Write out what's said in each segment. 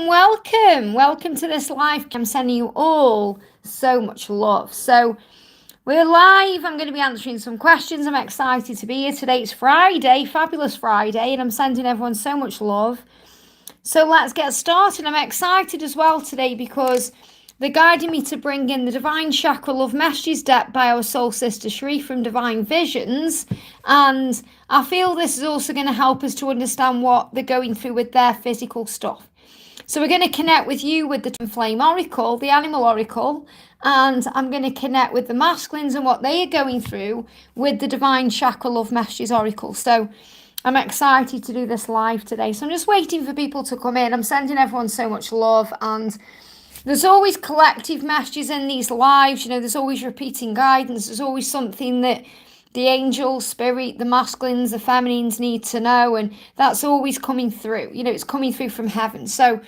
Welcome to this live. I'm sending you all so much love. So we're live. I'm going to be answering some questions. I'm excited to be here. Today it's Friday, fabulous Friday, and I'm sending everyone so much love. So let's get started. I'm excited as well today because they're guiding me to bring in the Divine Chakra Love Messages deck by our soul sister Sheree from Divine Visions. And I feel this is also going to help us to understand what they're going through with their physical stuff. So we're going to connect with you with the Twin Flame Oracle, the Animal Oracle, and I'm going to connect with the masculines and what they are going through with the Divine Chakra Love Messages Oracle. So I'm excited to do this live today. So I'm just waiting for people to come in. I'm sending everyone so much love, and there's always collective messages in these lives. You know, there's always repeating guidance. There's always something that the angels, spirit, the masculines, the feminines need to know, and that's always coming through. You know, it's coming through from heaven. So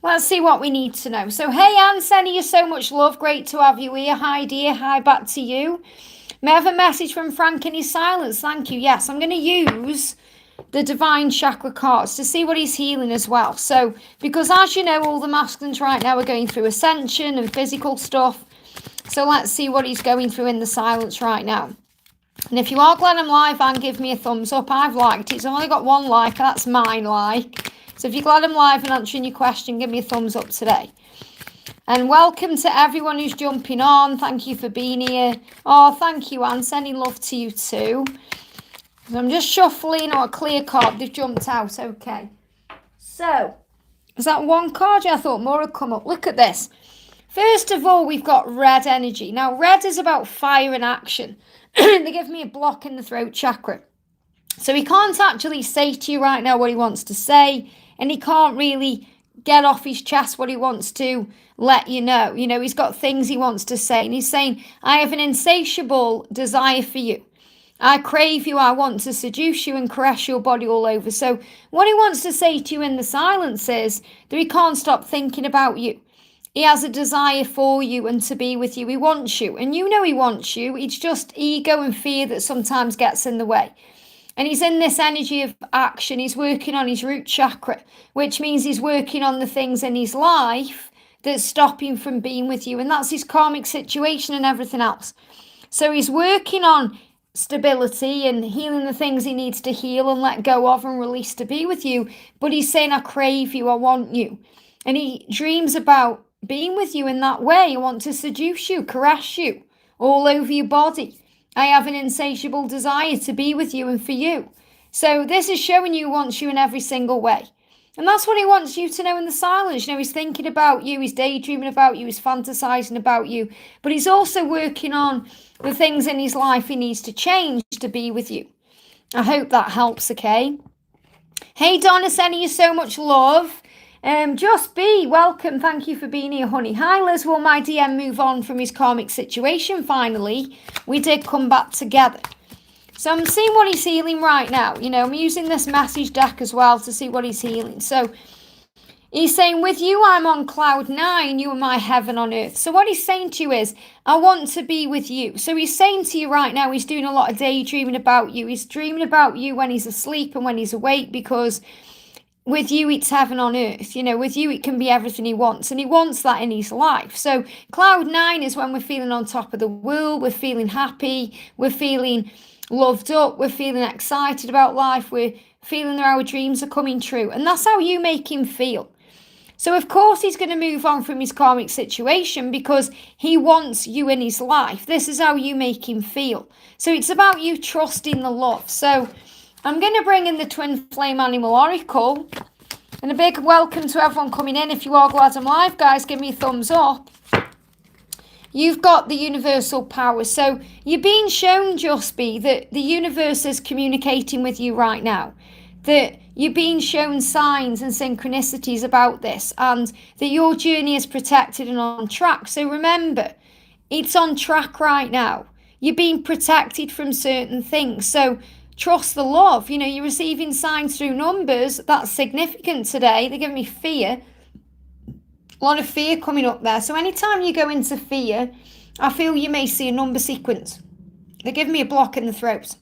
let's see what we need to know. So, hey, Anne, sending you so much love. Great to have you here. Hi, dear. Hi, back to you. May I have a message from Frank in his silence? Thank you. Yes, I'm going to use the Divine Chakra cards to see what he's healing as well. So, because as you know, all the masculines right now are going through ascension and physical stuff. So let's see what he's going through in the silence right now. And if you are glad I'm live, and give me a thumbs up. I've liked it. It's only got one like. That's mine like. So if you're glad I'm live and answering your question, give me a thumbs up today. And welcome to everyone who's jumping on. Thank you for being here. Oh, thank you, Anne. Sending love to you too. So I'm just shuffling. Oh, a clear card. They've jumped out. Okay. So, is that one card? Yeah, I thought more had come up. Look at this. First of all, we've got red energy. Now, red is about fire and action. They give me a block in the throat chakra. So he can't actually say to you right now what he wants to say, and he can't really get off his chest what he wants to let you know. You know, he's got things he wants to say, and he's saying, I have an insatiable desire for you. I crave you, I want to seduce you and caress your body all over. So what he wants to say to you in the silence is that he can't stop thinking about you. He has a desire for you and to be with you. He wants you, and you know he wants you. It's just ego and fear that sometimes gets in the way. And he's in this energy of action. He's working on his root chakra, which means he's working on the things in his life that's stopping him from being with you. And that's his karmic situation and everything else. So he's working on stability and healing the things he needs to heal and let go of and release to be with you. But he's saying, I crave you, I want you. And he dreams about being with you in that way. I want to seduce you, caress you all over your body. I have an insatiable desire to be with you and for you. So this is showing you he wants you in every single way. And that's what he wants you to know in the silence. You know, he's thinking about you, he's daydreaming about you, he's fantasizing about you. But he's also working on the things in his life he needs to change to be with you. I hope that helps, okay? Hey, Donna, sending you so much love. Just be welcome. Thank you for being here, honey. Hi, Liz. Will my DM move on from his karmic situation? Finally, we did come back together. So I'm seeing what he's healing right now. You know, I'm using this message deck as well to see what he's healing. So he's saying, with you, I'm on cloud 9. You are my heaven on earth. So what he's saying to you is, I want to be with you. So he's saying to you right now, he's doing a lot of daydreaming about you. He's dreaming about you when he's asleep and when he's awake, because with you, it's heaven on earth. You know, with you, it can be everything he wants. And he wants that in his life. So cloud 9 is when we're feeling on top of the world. We're feeling happy. We're feeling loved up. We're feeling excited about life. We're feeling that our dreams are coming true. And that's how you make him feel. So, of course, he's going to move on from his karmic situation because he wants you in his life. This is how you make him feel. So it's about you trusting the love. So I'm going to bring in the Twin Flame Animal Oracle. And a big welcome to everyone coming in. If you are glad I'm live, guys, give me a thumbs up. You've got the universal power. So you're being shown, Just Be, that the universe is communicating with you right now. That you're being shown signs and synchronicities about this. And that your journey is protected and on track. So remember, it's on track right now. You're being protected from certain things. So trust the love. You know, you're receiving signs through numbers. That's significant today. They're giving me fear. A lot of fear coming up there. So anytime you go into fear, I feel you may see a number sequence. They're giving me a block in the throat.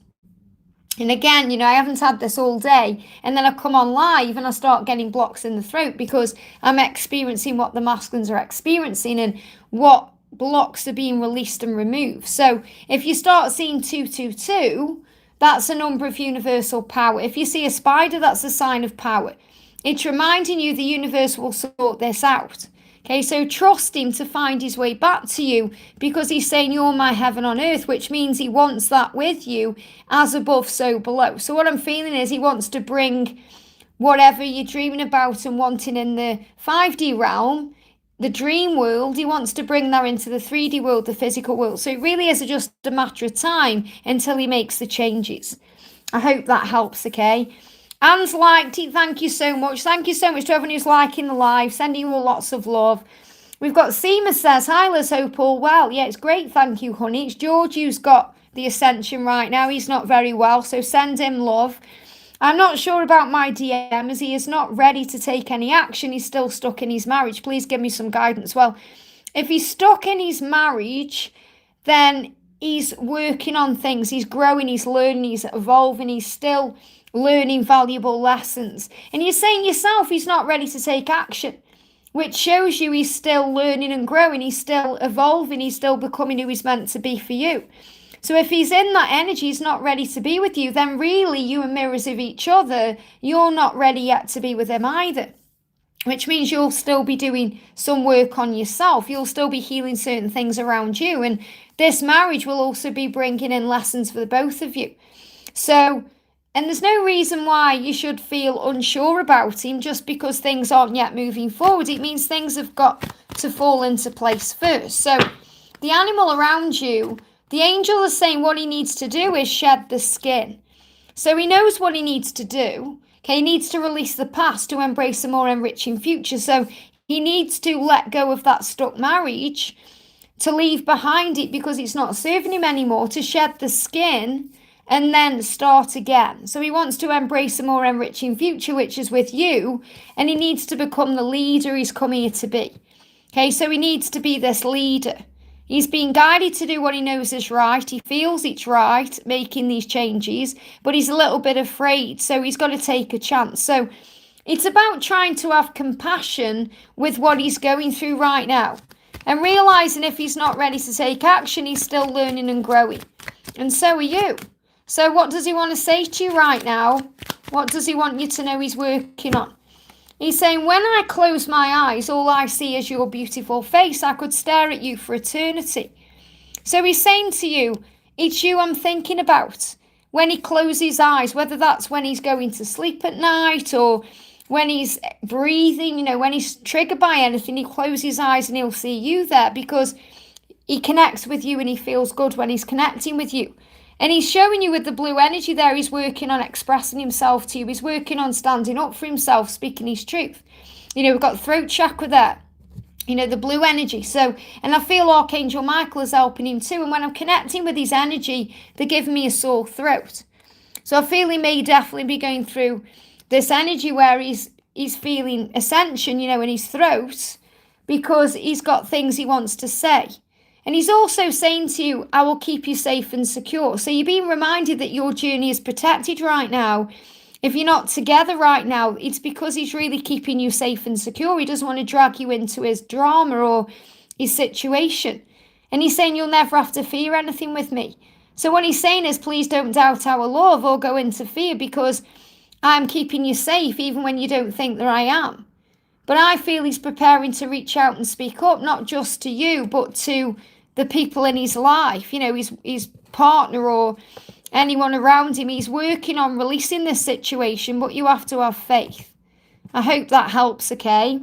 And again, I haven't had this all day, and then I come on live and I start getting blocks in the throat because I'm experiencing what the masculines are experiencing and what blocks are being released and removed. So if you start seeing 222, that's a number of universal power. If you see a spider, that's a sign of power. It's reminding you the universe will sort this out. Okay, so trust him to find his way back to you, because he's saying you're my heaven on earth, which means he wants that with you, as above, so below. So what I'm feeling is he wants to bring whatever you're dreaming about and wanting in the 5D realm, the dream world, he wants to bring that into the 3D world, the physical world. So it really is just a matter of time until he makes the changes. I hope that helps, okay? Anne's liked it. Thank you so much. Thank you so much to everyone who's liking the live, sending you all lots of love. We've got Seema says, hi, let's hope all well. Yeah, it's great. Thank you, honey. It's George who's got the Ascension right now. He's not very well, so send him love. I'm not sure about my DM as he is not ready to take any action. He's still stuck in his marriage. Please give me some guidance. Well, if he's stuck in his marriage, then he's working on things. He's growing, he's learning, he's evolving, he's still learning valuable lessons. And you're saying yourself he's not ready to take action, which shows you he's still learning and growing, he's still evolving, he's still becoming who he's meant to be for you. So if he's in that energy, he's not ready to be with you, then really you are mirrors of each other. You're not ready yet to be with him either, which means you'll still be doing some work on yourself. You'll still be healing certain things around you. And this marriage will also be bringing in lessons for the both of you. So, and there's no reason why you should feel unsure about him just because things aren't yet moving forward. It means things have got to fall into place first. So the animal around you, the angel is saying what he needs to do is shed the skin. So he knows what he needs to do. Okay, he needs to release the past to embrace a more enriching future. So he needs to let go of that stuck marriage, to leave behind it because it's not serving him anymore, to shed the skin and then start again. So he wants to embrace a more enriching future, which is with you, and he needs to become the leader he's come here to be. Okay, so he needs to be this leader. He's being guided to do what he knows is right. He feels it's right, making these changes, but he's a little bit afraid, so he's got to take a chance. So it's about trying to have compassion with what he's going through right now, and realizing if he's not ready to take action, he's still learning and growing. And so are you. So what does he want to say to you right now? What does he want you to know he's working on? He's saying, when I close my eyes, all I see is your beautiful face. I could stare at you for eternity. So he's saying to you, it's you I'm thinking about. When he closes his eyes, whether that's when he's going to sleep at night or when he's breathing, when he's triggered by anything, he closes his eyes and he'll see you there because he connects with you and he feels good when he's connecting with you. And he's showing you with the blue energy there, he's working on expressing himself to you. He's working on standing up for himself, speaking his truth. We've got throat chakra there, the blue energy. So, and I feel Archangel Michael is helping him too. And when I'm connecting with his energy, they're giving me a sore throat. So I feel he may definitely be going through this energy where he's feeling Ascension, in his throat, because he's got things he wants to say. And he's also saying to you, I will keep you safe and secure. So you're being reminded that your journey is protected right now. If you're not together right now, it's because he's really keeping you safe and secure. He doesn't want to drag you into his drama or his situation. And he's saying you'll never have to fear anything with me. So what he's saying is, please don't doubt our love or go into fear, because I'm keeping you safe even when you don't think that I am. But I feel he's preparing to reach out and speak up, not just to you, but to the people in his life, his partner or anyone around him. He's working on releasing this situation, but you have to have faith. I hope that helps, okay?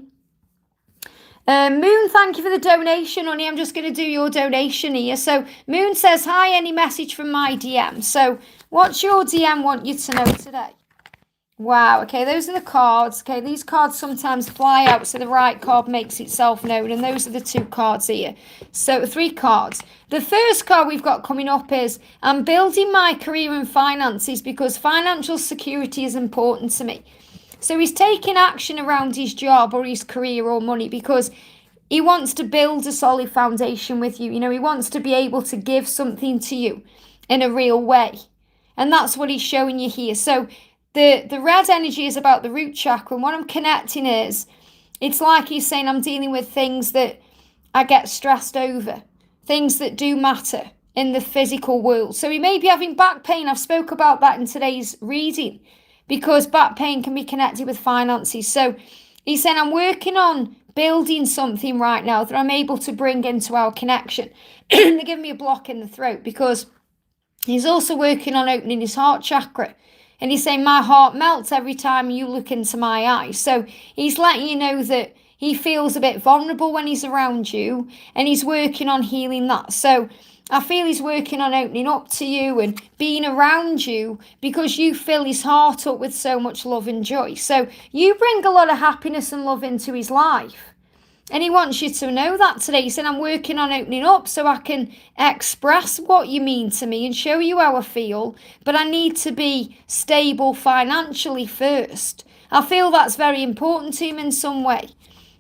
Moon, thank you for the donation, honey. I'm just going to do your donation here. So Moon says, hi, any message from my DM? So what's your DM want you to know today? Wow, okay, those are the cards. Okay, these cards sometimes fly out, so the right card makes itself known, and those are the two cards here. So 3 cards. The first card we've got coming up is, I'm building my career and finances because financial security is important to me. So he's taking action around his job or his career or money because he wants to build a solid foundation with you. He wants to be able to give something to you in a real way. And that's what he's showing you here. So the red energy is about the root chakra. And what I'm connecting is, it's like he's saying, I'm dealing with things that I get stressed over, things that do matter in the physical world. So he may be having back pain. I've spoke about that in today's reading, because back pain can be connected with finances. So he's saying, I'm working on building something right now that I'm able to bring into our connection. They're giving me a block in the throat, because he's also working on opening his heart chakra. And he's saying, my heart melts every time you look into my eyes. So he's letting you know that he feels a bit vulnerable when he's around you, and he's working on healing that. So I feel he's working on opening up to you and being around you, because you fill his heart up with so much love and joy. So you bring a lot of happiness and love into his life. And he wants you to know that today. He said, I'm working on opening up so I can express what you mean to me and show you how I feel. But I need to be stable financially first. I feel that's very important to him in some way.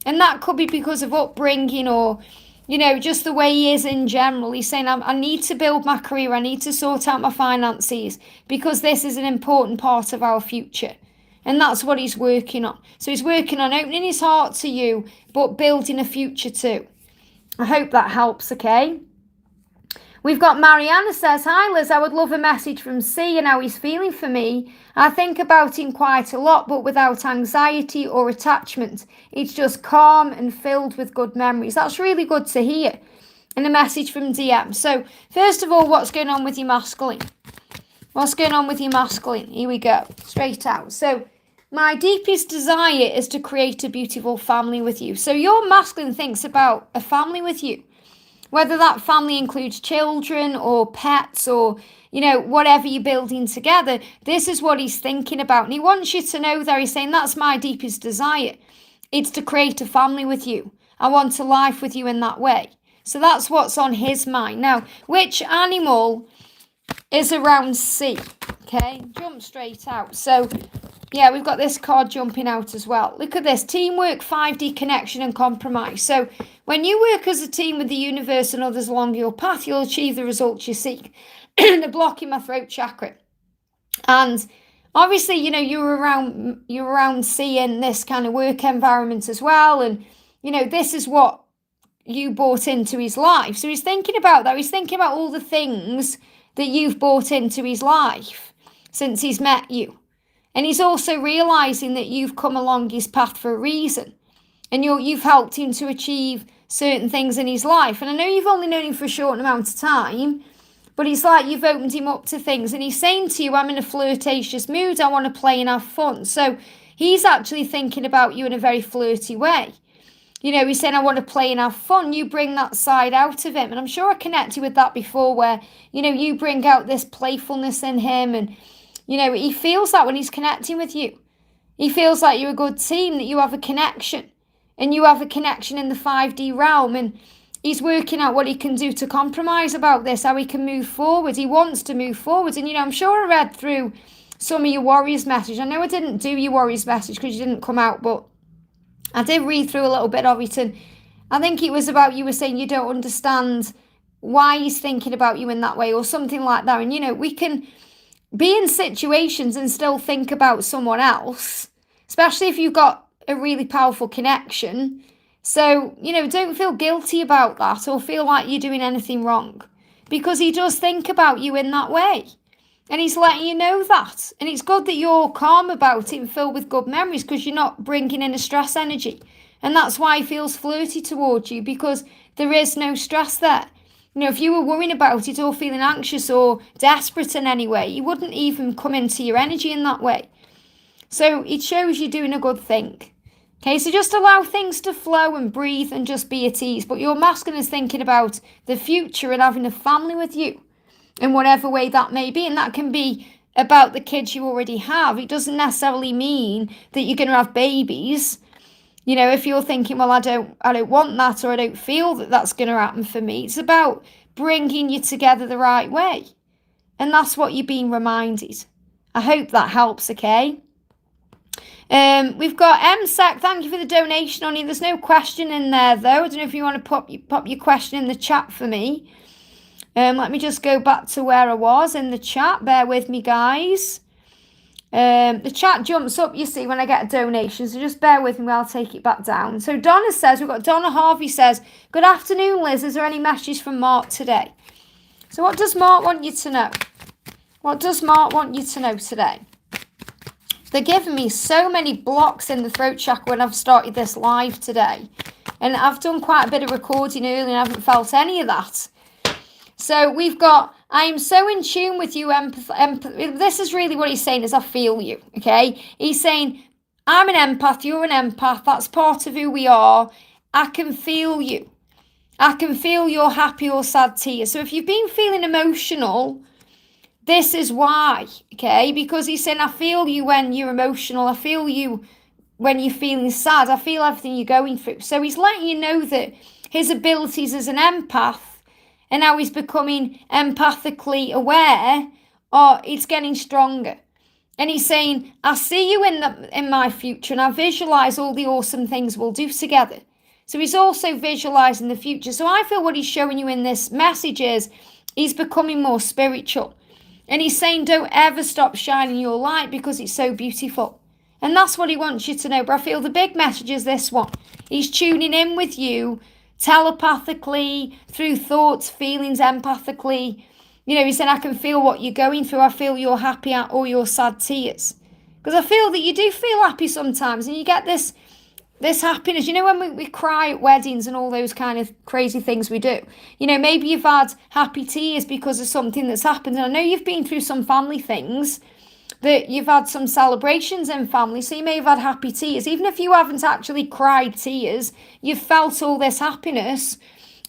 And that could be because of upbringing, or, you know, just the way he is in general. He's saying, I need to build my career. I need to sort out my finances, because this is an important part of our future. And that's what he's working on. So he's working on opening his heart to you, but building a future too. I hope that helps, okay? We've got Mariana says, hi Liz, I would love a message from C and how he's feeling for me. I think about him quite a lot, but without anxiety or attachment. It's just calm and filled with good memories. That's really good to hear. And a message from DM. So first of all, what's going on with your masculine? What's going on with your masculine? Here we go. Straight out. So my deepest desire is to create a beautiful family with you. So your masculine thinks about a family with you. Whether that family includes children or pets or, you know, whatever you're building together, this is what he's thinking about. And he wants you to know that he's saying, that's my deepest desire. It's to create a family with you. I want a life with you in that way. So that's what's on his mind. Now, which animal is around C? Okay, jump straight out. So yeah, we've got this card jumping out as well. Look at this. Teamwork, 5D connection and compromise. So when you work as a team with the universe and others along your path, you'll achieve the results you seek. The block in my throat chakra. And obviously, you know, you're around seeing this kind of work environment as well. And, you know, this is what you brought into his life. So he's thinking about that. He's thinking about all the things that you've brought into his life since he's met you. And he's also realising that you've come along his path for a reason. And you've helped him to achieve certain things in his life. And I know you've only known him for a short amount of time, but it's like you've opened him up to things. And he's saying to you, I'm in a flirtatious mood. I want to play and have fun. So he's actually thinking about you in a very flirty way. You know, he's saying, I want to play and have fun. You bring that side out of him. And I'm sure I connected with that before where, you know, you bring out this playfulness in him. And, you know, he feels that when he's connecting with you. He feels like you're a good team, that you have a connection. And you have a connection in the 5D realm. And he's working out what he can do to compromise about this, how he can move forward. He wants to move forward. And, you know, I'm sure I read through some of your Warriors message. I know I didn't do your Warriors message because you didn't come out, but I did read through a little bit of it. And I think it was about, you were saying you don't understand why he's thinking about you in that way or something like that. And, you know, we can be in situations and still think about someone else, especially if you've got a really powerful connection. So, you know, don't feel guilty about that or feel like you're doing anything wrong, because he does think about you in that way. And he's letting you know that. And it's good that you're calm about it and filled with good memories, because you're not bringing in a stress energy. And that's why he feels flirty towards you, because there is no stress there. You know, if you were worrying about it or feeling anxious or desperate in any way, he wouldn't even come into your energy in that way. So it shows you're doing a good thing. Okay, so just allow things to flow and breathe and just be at ease. But your masculine is thinking about the future and having a family with you in whatever way that may be. And that can be about the kids you already have. It doesn't necessarily mean that you're going to have babies. You know, if you're thinking, well, I don't want that, or I don't feel that that's going to happen for me. It's about bringing you together the right way. And that's what you're being reminded. I hope that helps, okay? We've got MSEC. Thank you for the donation, honey. There's no question in there, though. I don't know if you want to pop your question in the chat for me. Let me just go back to where I was in the chat. Bear with me, guys. The chat jumps up, you see, when I get a donation, so just bear with me while I'll take it back down. So Donna says, we've got Donna Harvey says, good afternoon, Liz. Is there any messages from Mark today? So what does Mark want you to know? What does Mark want you to know today? They're giving me so many blocks in the throat chakra when I've started this live today. And I've done quite a bit of recording early and I haven't felt any of that. So we've got, I am so in tune with you, this is really what he's saying is I feel you, okay? He's saying, I'm an empath, you're an empath, that's part of who we are. I can feel you. I can feel your happy or sad tears. So if you've been feeling emotional, this is why, okay? Because he's saying, I feel you when you're emotional. I feel you when you're feeling sad. I feel everything you're going through. So he's letting you know that his abilities as an empath and how he's becoming empathically aware, it's getting stronger. And he's saying, I see you in my future and I visualize all the awesome things we'll do together. So he's also visualizing the future. So I feel what he's showing you in this message is he's becoming more spiritual. And he's saying, don't ever stop shining your light because it's so beautiful. And that's what he wants you to know. But I feel the big message is this one. He's tuning in with you telepathically, through thoughts, feelings, empathically. You know, he said, I can feel what you're going through. I feel your happy or your sad tears. Because I feel that you do feel happy sometimes and you get this happiness. You know, when we cry at weddings and all those kind of crazy things we do. You know, maybe you've had happy tears because of something that's happened. And I know you've been through some family things that you've had some celebrations in family, so you may have had happy tears. Even if you haven't actually cried tears, you've felt all this happiness,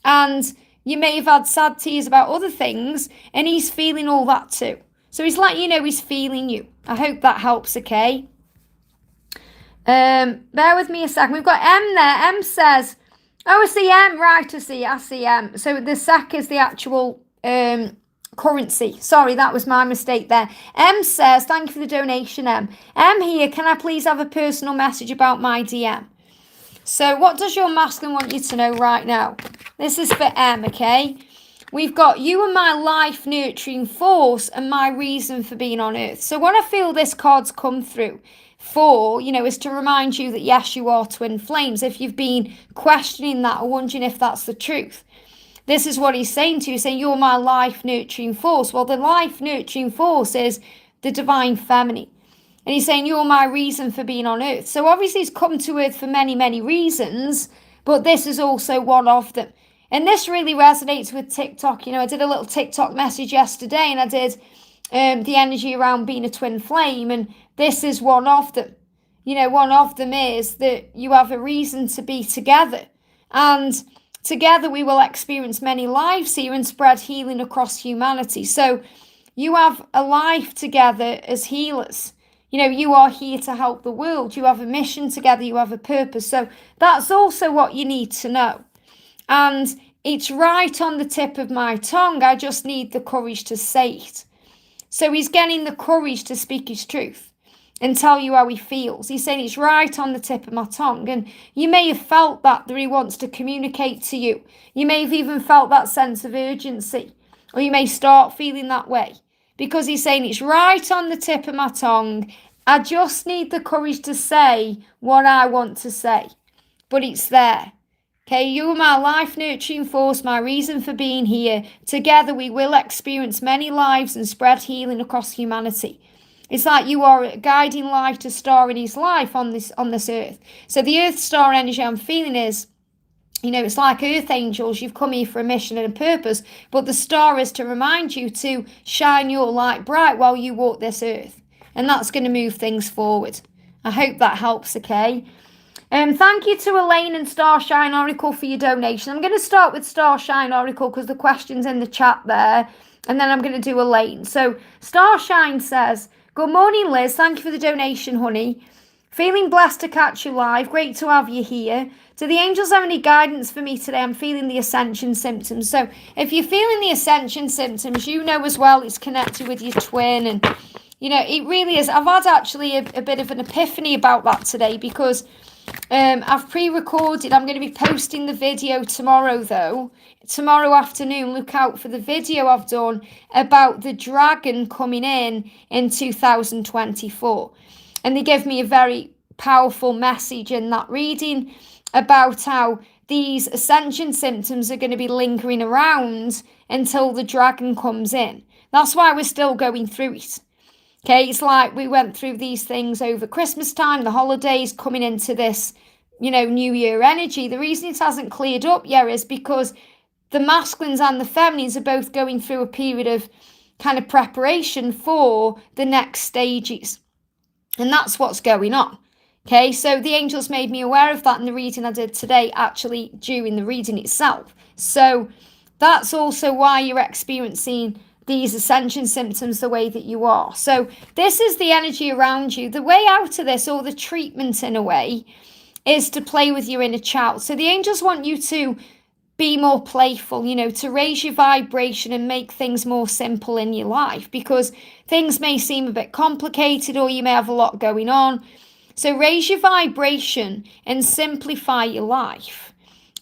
and you may have had sad tears about other things, and he's feeling all that too. So he's letting you know he's feeling you. I hope that helps, okay? Bear with me a second. We've got M there. M says, oh, I see M. Right, I see M. So the SEC is the actual currency. Sorry, that was my mistake there. M says, thank you for the donation, M. M here, can I please have a personal message about my DM? So what does your masculine want you to know right now? This is for M, okay? We've got you are my life nurturing force and my reason for being on earth. So what I feel this card's come through for, you know, is to remind you that yes, you are twin flames. If you've been questioning that or wondering if that's the truth. This is what he's saying to you, saying you're my life nurturing force. Well, the life nurturing force is the divine feminine. And he's saying you're my reason for being on earth. So obviously he's come to earth for many, many reasons, but this is also one of them. And this really resonates with TikTok. You know, I did a little TikTok message yesterday and I did the energy around being a twin flame. And this is one of them. You know, one of them is that you have a reason to be together. And together we will experience many lives here and spread healing across humanity. So you have a life together as healers. You know, you are here to help the world. You have a mission together. You have a purpose. So that's also what you need to know. And it's right on the tip of my tongue. I just need the courage to say it. So he's getting the courage to speak his truth and tell you how he feels. He's saying it's right on the tip of my tongue. And you may have felt that he wants to communicate to you. You may have even felt that sense of urgency. Or you may start feeling that way. Because he's saying it's right on the tip of my tongue. I just need the courage to say what I want to say. But it's there. Okay, you are my life nurturing force, my reason for being here. Together we will experience many lives and spread healing across humanity. It's like you are a guiding light, to star in his life on this earth. So the earth star energy I'm feeling is, you know, it's like earth angels. You've come here for a mission and a purpose. But the star is to remind you to shine your light bright while you walk this earth. And that's going to move things forward. I hope that helps, okay? Thank you to Elaine and Starshine Oracle for your donation. I'm going to start with Starshine Oracle because the question's in the chat there. And then I'm going to do Elaine. So Starshine says, good morning, Liz. Thank you for the donation, honey. Feeling blessed to catch you live. Great to have you here. Do the angels have any guidance for me today? I'm feeling the Ascension symptoms. So if you're feeling the Ascension symptoms, you know as well it's connected with your twin. And, you know, it really is. I've had actually a bit of an epiphany about that today because I've pre-recorded. I'm going to be posting the video tomorrow, though. Tomorrow afternoon, look out for the video I've done about the dragon coming in 2024. And they give me a very powerful message in that reading about how these ascension symptoms are going to be lingering around until the dragon comes in. That's why we're still going through it. Okay, it's like we went through these things over Christmas time, the holidays, coming into this, New Year energy. The reason it hasn't cleared up yet is because the masculines and the feminines are both going through a period of kind of preparation for the next stages. And that's what's going on. Okay, so the angels made me aware of that in the reading I did today, actually during the reading itself. So that's also why you're experiencing these ascension symptoms the way that you are. So this is the energy around you. The way out of this, or the treatment in a way, is to play with your inner child. So the angels want you to be more playful, to raise your vibration and make things more simple in your life, because things may seem a bit complicated or you may have a lot going on. So raise your vibration and simplify your life.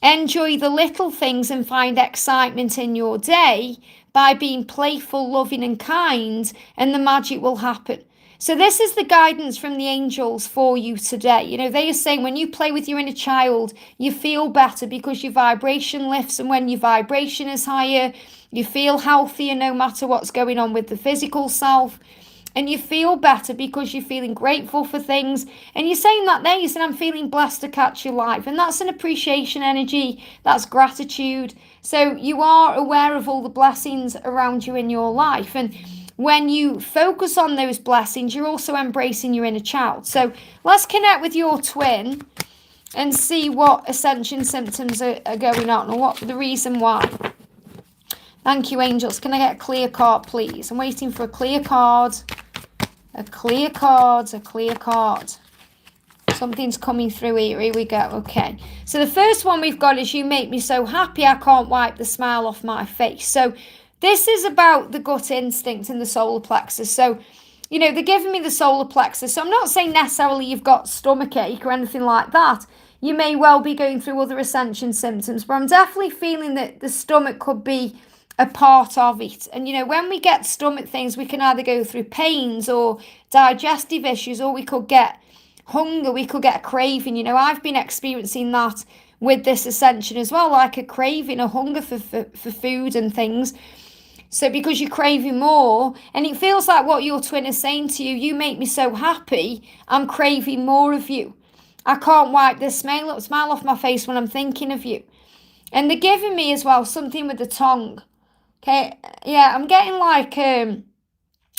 Enjoy the little things and find excitement in your day by being playful, loving and kind, and the magic will happen. So this is the guidance from the angels for you today. They are saying when you play with your inner child, you feel better because your vibration lifts, and when your vibration is higher, you feel healthier no matter what's going on with the physical self. And you feel better because you're feeling grateful for things. And you're saying that there, you're saying, I'm feeling blessed to catch your life. And that's an appreciation energy. That's gratitude. So you are aware of all the blessings around you in your life. And when you focus on those blessings, you're also embracing your inner child. So let's connect with your twin and see what ascension symptoms are going on, or what the reason why. Thank you, angels. Can I get a clear card, please? I'm waiting for a clear card. A clear card, a clear card. Something's coming through here. Here we go. Okay. So the first one we've got is, you make me so happy I can't wipe the smile off my face. So this is about the gut instinct and the solar plexus. So, they're giving me the solar plexus. So I'm not saying necessarily you've got stomachache or anything like that. You may well be going through other ascension symptoms, but I'm definitely feeling that the stomach could be a part of it. And when we get stomach things, we can either go through pains or digestive issues, or we could get hunger, we could get a craving. I've been experiencing that with this ascension as well, like a craving, a hunger for food and things. So because you're craving more, and it feels like what your twin is saying to you, you make me so happy, I'm craving more of you. I can't wipe this smile off my face when I'm thinking of you. And they're giving me as well something with the tongue. Okay, yeah, I'm getting like, and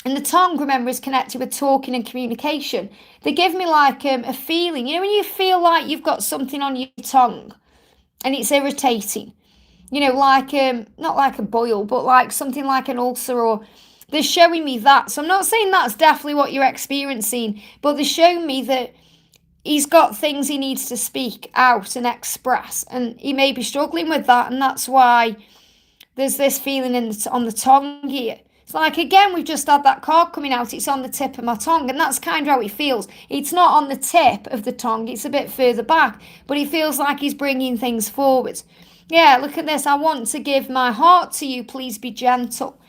the tongue, remember, is connected with talking and communication. They give me like a feeling, when you feel like you've got something on your tongue and it's irritating, like, not like a boil, but like something like an ulcer, or they're showing me that. So I'm not saying that's definitely what you're experiencing, but they're showing me that he's got things he needs to speak out and express, and he may be struggling with that, and that's why there's this feeling on the tongue here. It's like, again, we've just had that card coming out. It's on the tip of my tongue, and that's kind of how it feels. It's not on the tip of the tongue. It's a bit further back, but it feels like he's bringing things forward. Yeah, look at this. I want to give my heart to you. Please be gentle.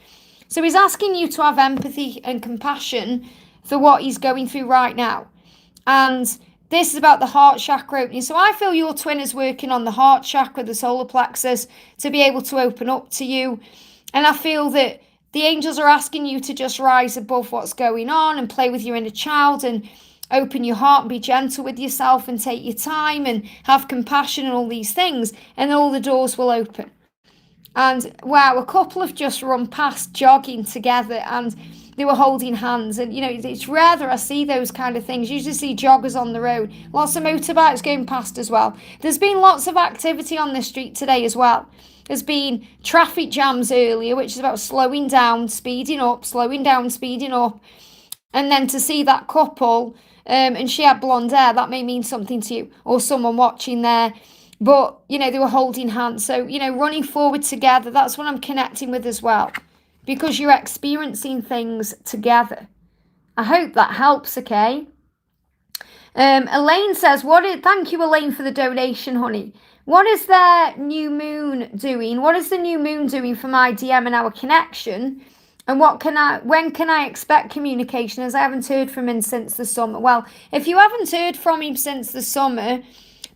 So he's asking you to have empathy and compassion for what he's going through right now. And this is about the heart chakra opening. So I feel your twin is working on the heart chakra, the solar plexus, to be able to open up to you. And I feel that the angels are asking you to just rise above what's going on and play with your inner child and open your heart and be gentle with yourself and take your time and have compassion and all these things. And all the doors will open. And wow, a couple have just run past jogging together, and they were holding hands. And it's rare that I see those kind of things. You usually see joggers on the road, lots of motorbikes going past as well. There's been lots of activity on the street today as well. There's been traffic jams earlier, which is about slowing down, speeding up, slowing down, speeding up. And then to see that couple, and she had blonde hair, that may mean something to you, or someone watching there. But, they were holding hands. So, running forward together, that's what I'm connecting with as well, because you're experiencing things together. I hope that helps, okay? Elaine says, thank you, Elaine, for the donation, honey. What is their new moon doing? What is the new moon doing for my DM and our connection? And when can I expect communication, as I haven't heard from him since the summer? Well, if you haven't heard from him since the summer,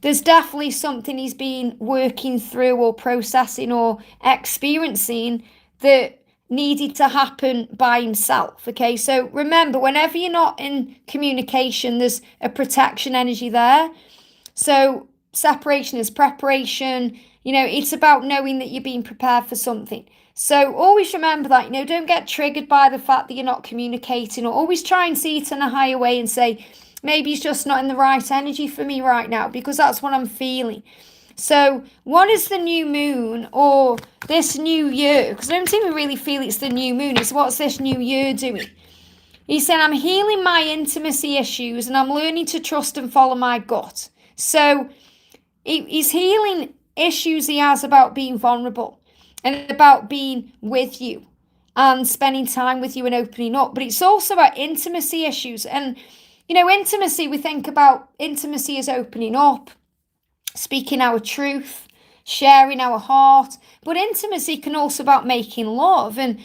there's definitely something he's been working through or processing or experiencing that needed to happen by himself. Okay, so remember, whenever you're not in communication, there's a protection energy there. So separation is preparation. It's about knowing that you're being prepared for something. So always remember that, don't get triggered by the fact that you're not communicating, or always try and see it in a higher way and say, maybe it's just not in the right energy for me right now, because that's what I'm feeling. So what is the new moon or this new year? Because I don't even really feel it's the new moon. It's what's this new year doing? He said, I'm healing my intimacy issues and I'm learning to trust and follow my gut. So he's healing issues he has about being vulnerable and about being with you and spending time with you and opening up. But it's also about intimacy issues. And, intimacy, we think about intimacy as opening up, speaking our truth, sharing our heart. But intimacy can also about making love and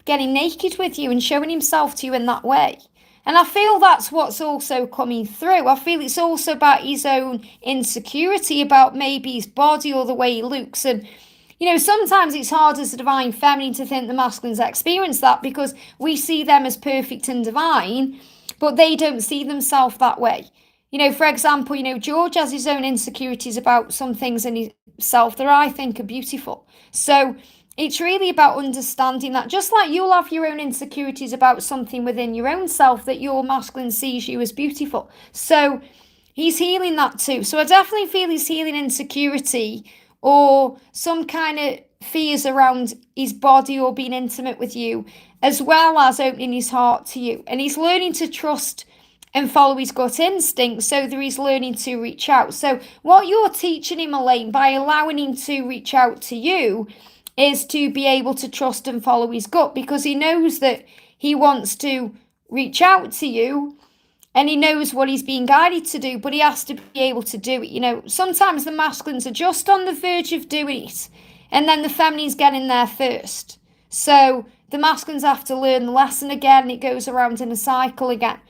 getting naked with you and showing himself to you in that way. And I feel that's what's also coming through. I feel it's also about his own insecurity about maybe his body or the way he looks. And, sometimes it's hard as a divine feminine to think the masculines experience that, because we see them as perfect and divine, but they don't see themselves that way. For example, George has his own insecurities about some things in himself that I think are beautiful. So it's really about understanding that, just like you'll have your own insecurities about something within your own self that your masculine sees you as beautiful. So he's healing that too. So I definitely feel he's healing insecurity or some kind of fears around his body or being intimate with you, as well as opening his heart to you. And he's learning to trust and follow his gut instinct, so that he's learning to reach out. So what you're teaching him, Elaine, by allowing him to reach out to you, is to be able to trust and follow his gut, because he knows that he wants to reach out to you and he knows what he's being guided to do, but he has to be able to do it. Sometimes the masculines are just on the verge of doing it and then the feminines get in there first. So the masculines have to learn the lesson again, and it goes around in a cycle again.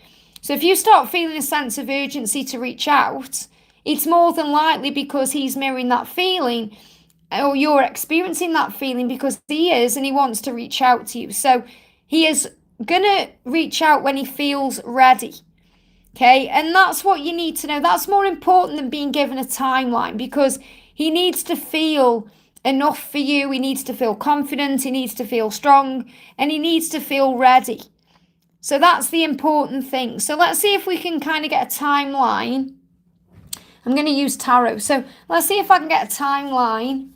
So if you start feeling a sense of urgency to reach out, it's more than likely because he's mirroring that feeling, or you're experiencing that feeling because he is, and he wants to reach out to you. So he is going to reach out when he feels ready. Okay, and that's what you need to know. That's more important than being given a timeline, because he needs to feel enough for you. He needs to feel confident. He needs to feel strong, and he needs to feel ready. So that's the important thing. So let's see if we can kind of get a timeline. I'm going to use tarot. So let's see if I can get a timeline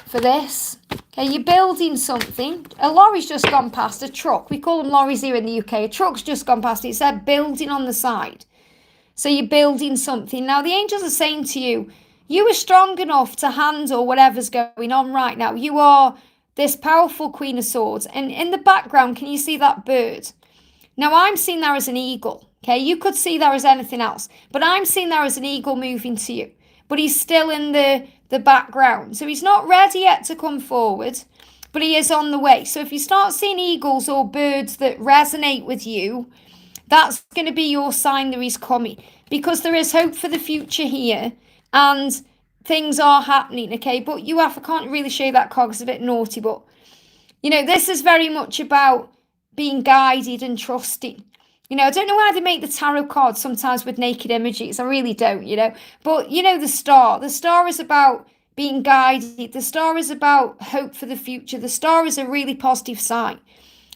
for this. Okay, you're building something. A lorry's just gone past, a truck. We call them lorries here in the UK. A truck's just gone past. It said building on the side. So you're building something. Now the angels are saying to you, you are strong enough to handle whatever's going on right now. You are this powerful Queen of Swords. And in the background, can you see that bird? Now, I'm seeing there as an eagle, okay? You could see there as anything else, but I'm seeing there as an eagle moving to you. But he's still in the background. So he's not ready yet to come forward, but he is on the way. So if you start seeing eagles or birds that resonate with you, that's going to be your sign that he's coming, because there is hope for the future here and things are happening, okay? But I can't really show you that card, it's a bit naughty, but, this is very much about being guided and trusting. I don't know why they make the tarot cards sometimes with naked images. I really don't, But, the star. The star is about being guided. The star is about hope for the future. The star is a really positive sign.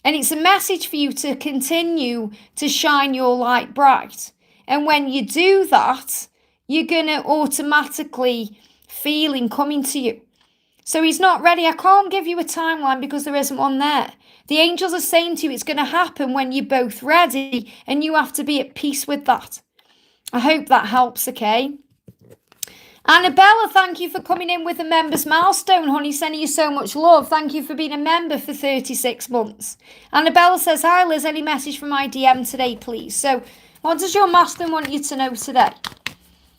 And it's a message for you to continue to shine your light bright. And when you do that, you're going to automatically feel him coming to you. So he's not ready. I can't give you a timeline because there isn't one there. The angels are saying to you it's going to happen when you're both ready, and you have to be at peace with that. I hope that helps, okay? Annabella, thank you for coming in with a member's milestone, honey. Sending you so much love. Thank you for being a member for 36 months. Annabella says, hi, Liz. Any message from my DM today, please? So What does your masculine want you to know today?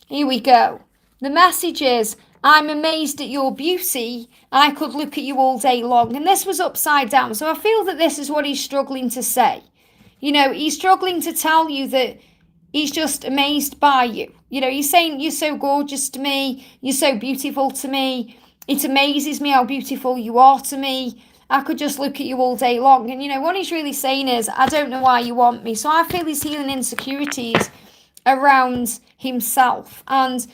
Here we go. The message is, I'm amazed at your beauty. I could look at you all day long. And this was upside down. So I feel that this is what he's struggling to say. He's struggling to tell you that he's just amazed by you. He's saying, you're so gorgeous to me. You're so beautiful to me. It amazes me how beautiful you are to me. I could just look at you all day long. And, what he's really saying is, I don't know why you want me. So I feel he's healing insecurities around himself. And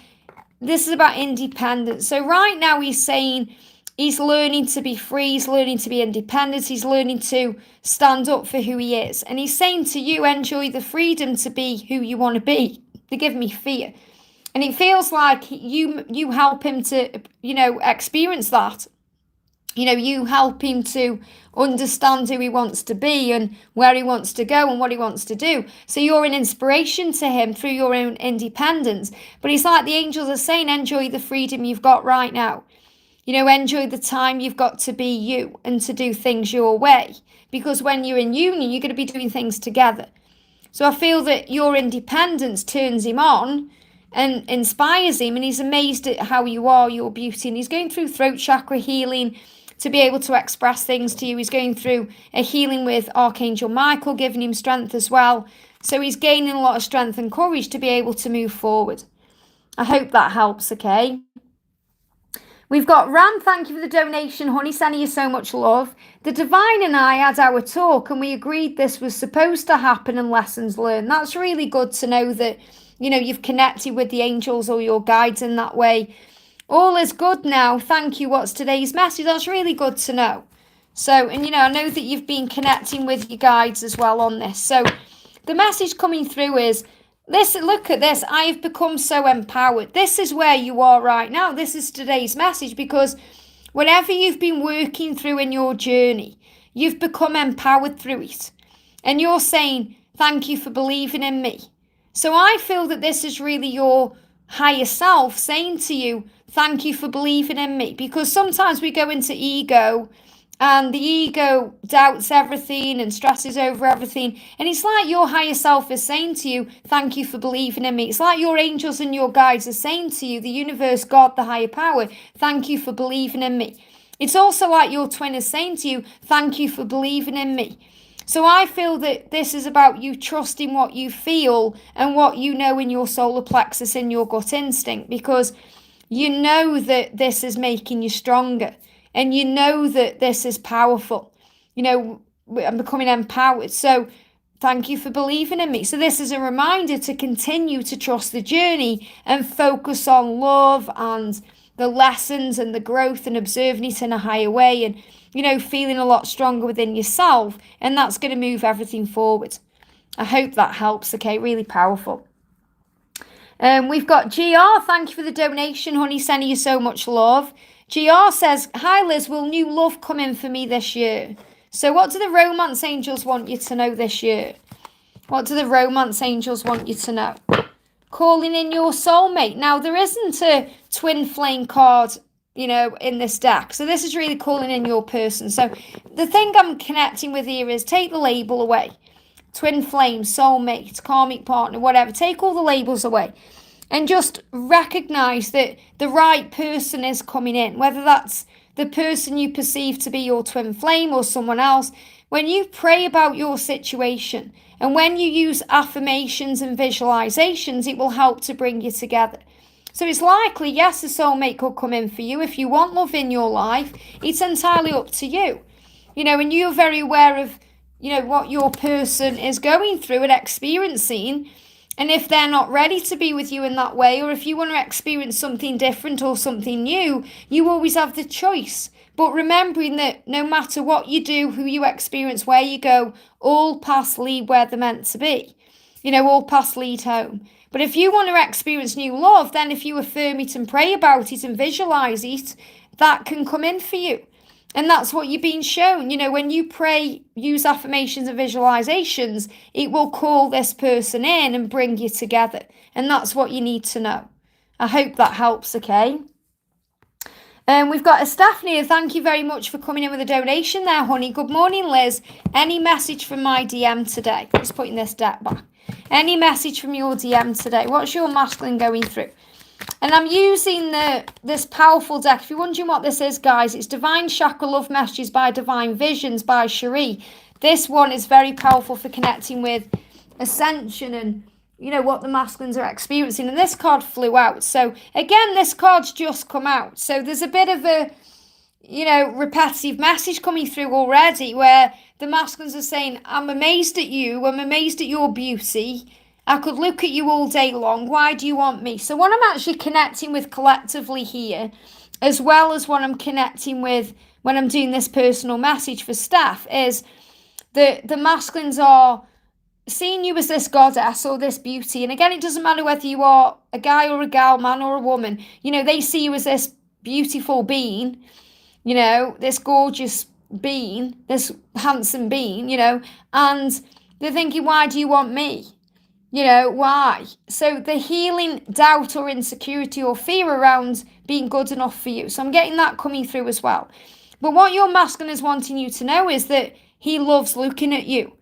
this is about independence. So right now he's saying he's learning to be free. He's learning to be independent. He's learning to stand up for who he is. And he's saying to you, enjoy the freedom to be who you want to be. They give me fear. And it feels like you help him to, experience that. You help him to understand who he wants to be and where he wants to go and what he wants to do. So you're an inspiration to him through your own independence. But it's like the angels are saying, enjoy the freedom you've got right now. Enjoy the time you've got to be you and to do things your way. Because when you're in union, you're going to be doing things together. So I feel that your independence turns him on and inspires him, and he's amazed at how you are, your beauty. And he's going through throat chakra healing to be able to express things to you. He's going through a healing with Archangel Michael, giving him strength as well. So he's gaining a lot of strength and courage to be able to move forward. I hope that helps, okay? We've got Ram, thank you for the donation, honey, sending you so much love. The Divine and I had our talk and we agreed this was supposed to happen and lessons learned. That's really good to know that, you've connected with the angels or your guides in that way. All is good now. Thank you. What's today's message? That's really good to know. So, and I know that you've been connecting with your guides as well on this. So the message coming through is, look at this. I've become so empowered. This is where you are right now. This is today's message, because whatever you've been working through in your journey, you've become empowered through it. And you're saying, thank you for believing in me. So I feel that this is really your higher self saying to you, thank you for believing in me. Because sometimes we go into ego and the ego doubts everything and stresses over everything. And it's like your higher self is saying to you, thank you for believing in me. It's like your angels and your guides are saying to you, the universe, God, the higher power, thank you for believing in me. It's also like your twin is saying to you, thank you for believing in me. So I feel that this is about you trusting what you feel and what you know in your solar plexus, in your gut instinct, because you know that this is making you stronger and you know that this is powerful. I'm becoming empowered. So thank you for believing in me. So this is a reminder to continue to trust the journey and focus on love and the lessons and the growth and observing it in a higher way and, feeling a lot stronger within yourself. And that's going to move everything forward. I hope that helps. Okay, really powerful. We've got GR. Thank you for the donation, honey. Sending you so much love. GR says, hi Liz, will new love come in for me this year? So what do the romance angels want you to know this year? What do the romance angels want you to know? Calling in your soulmate. Now, there isn't a twin flame card, in this deck. So this is really calling in your person. So the thing I'm connecting with here is take the label away. Twin flame, soulmate, karmic partner, whatever. Take all the labels away. And just recognize that the right person is coming in. Whether that's the person you perceive to be your twin flame or someone else. When you pray about your situation and when you use affirmations and visualizations, it will help to bring you together. So it's likely, yes, a soulmate could come in for you. If you want love in your life, it's entirely up to you. And you're very aware of, what your person is going through and experiencing. And if they're not ready to be with you in that way, or if you want to experience something different or something new, you always have the choice. But remembering that no matter what you do, who you experience, where you go, all paths lead where they're meant to be. All paths lead home. But if you want to experience new love, then if you affirm it and pray about it and visualize it, that can come in for you. And that's what you're being shown. When you pray, use affirmations and visualizations, it will call this person in and bring you together. And that's what you need to know. I hope that helps, okay? We've got a Stephanie. Thank you very much for coming in with a donation there, honey. Good morning, Liz. Any message from my DM today? Just putting this deck back. Any message from your DM today? What's your masculine going through? And I'm using this powerful deck. If you're wondering what this is, guys, it's Divine Chakra Love Messages by Divine Visions by Cherie. This one is very powerful for connecting with Ascension and, you know, what the masculines are experiencing. And this card flew out. So, again, this card's just come out. So there's a bit of a, you know, repetitive message coming through already where the masculines are saying, I'm amazed at you. I'm amazed at your beauty. I could look at you all day long. Why do you want me? So what I'm actually connecting with collectively here, as well as what I'm connecting with when I'm doing this personal message for staff, is that the masculines are seeing you as this goddess or this beauty. And again, it doesn't matter whether you are a guy or a gal, man or a woman. You know, they see you as this beautiful being, you know, this gorgeous being, this handsome being, you know, and they're thinking, why do you want me? You know, why? So the healing doubt or insecurity or fear around being good enough for you. So I'm getting that coming through as well. But what your masculine is wanting you to know is that he loves looking at you.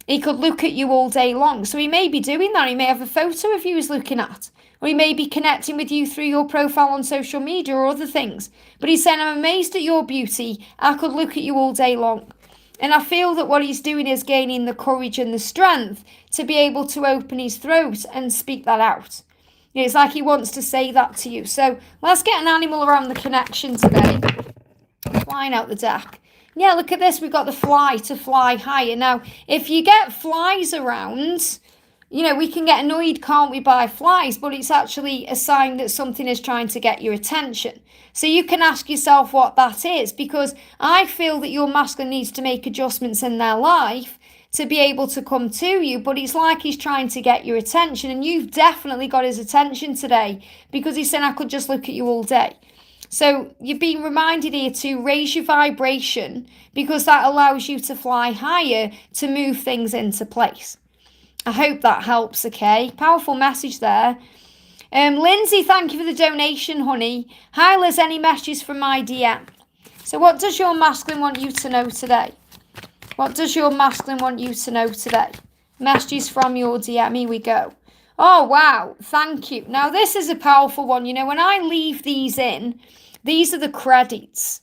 He could look at you all day long. So he may be doing that. He may have a photo of you he's looking at. Or he may be connecting with you through your profile on social media or other things. But he's saying, I'm amazed at your beauty. I could look at you all day long. And I feel that what he's doing is gaining the courage and the strength to be able to open his throat and speak that out. It's like he wants to say that to you. So let's get an animal around the connection today. Flying out the deck. Yeah, look at this. We've got the fly to fly higher. Now, if you get flies around, you know, we can get annoyed, can't we, by flies, but it's actually a sign that something is trying to get your attention. So you can ask yourself what that is, because I feel that your masculine needs to make adjustments in their life to be able to come to you, but it's like he's trying to get your attention, and you've definitely got his attention today because he's saying, I could just look at you all day. So you're being reminded here to raise your vibration because that allows you to fly higher to move things into place. I hope that helps, okay? Powerful message there. Lindsay, thank you for the donation, honey. Hi, Liz, any messages from my DM? So what does your masculine want you to know today? What does your masculine want you to know today? Messages from your DM, here we go. Oh, wow, thank you. Now, this is a powerful one. You know, when I leave these in, these are the credits.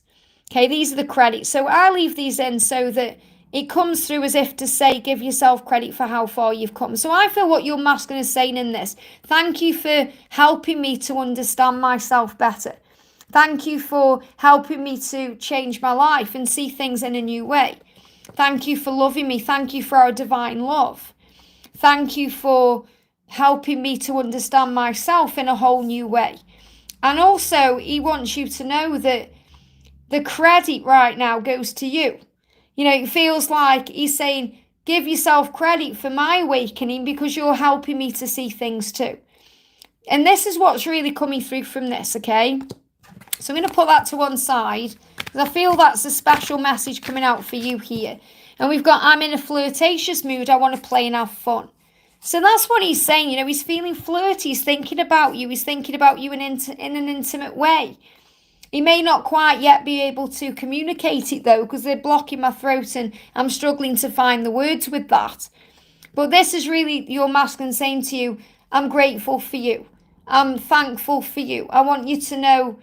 Okay, these are the credits. So I leave these in so that it comes through as if to say, give yourself credit for how far you've come. So I feel what your masculine is saying in this. Thank you for helping me to understand myself better. Thank you for helping me to change my life and see things in a new way. Thank you for loving me. Thank you for our divine love. Thank you for helping me to understand myself in a whole new way. And also, he wants you to know that the credit right now goes to you. You know, it feels like he's saying, give yourself credit for my awakening because you're helping me to see things too. And this is what's really coming through from this, okay? So I'm going to put that to one side because I feel that's a special message coming out for you here. And we've got, I'm in a flirtatious mood. I want to play and have fun. So that's what he's saying. You know, he's feeling flirty. He's thinking about you. He's thinking about you in an intimate way. He may not quite yet be able to communicate it, though, because they're blocking my throat and I'm struggling to find the words with that. But this is really your masculine saying to you, I'm grateful for you. I'm thankful for you. I want you to know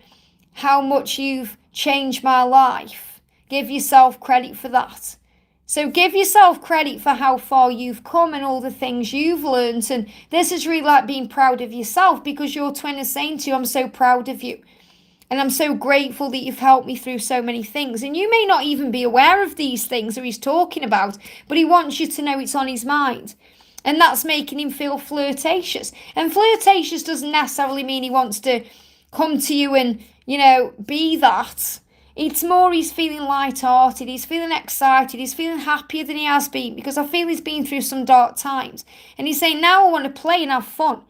how much you've changed my life. Give yourself credit for that. So give yourself credit for how far you've come and all the things you've learned. And this is really like being proud of yourself because your twin is saying to you, I'm so proud of you. And I'm so grateful that you've helped me through so many things. And you may not even be aware of these things that he's talking about, but he wants you to know it's on his mind. And that's making him feel flirtatious. And flirtatious doesn't necessarily mean he wants to come to you and, you know, be that. It's more he's feeling light-hearted, he's feeling excited, he's feeling happier than he has been because I feel he's been through some dark times. And he's saying, now I want to play and have fun.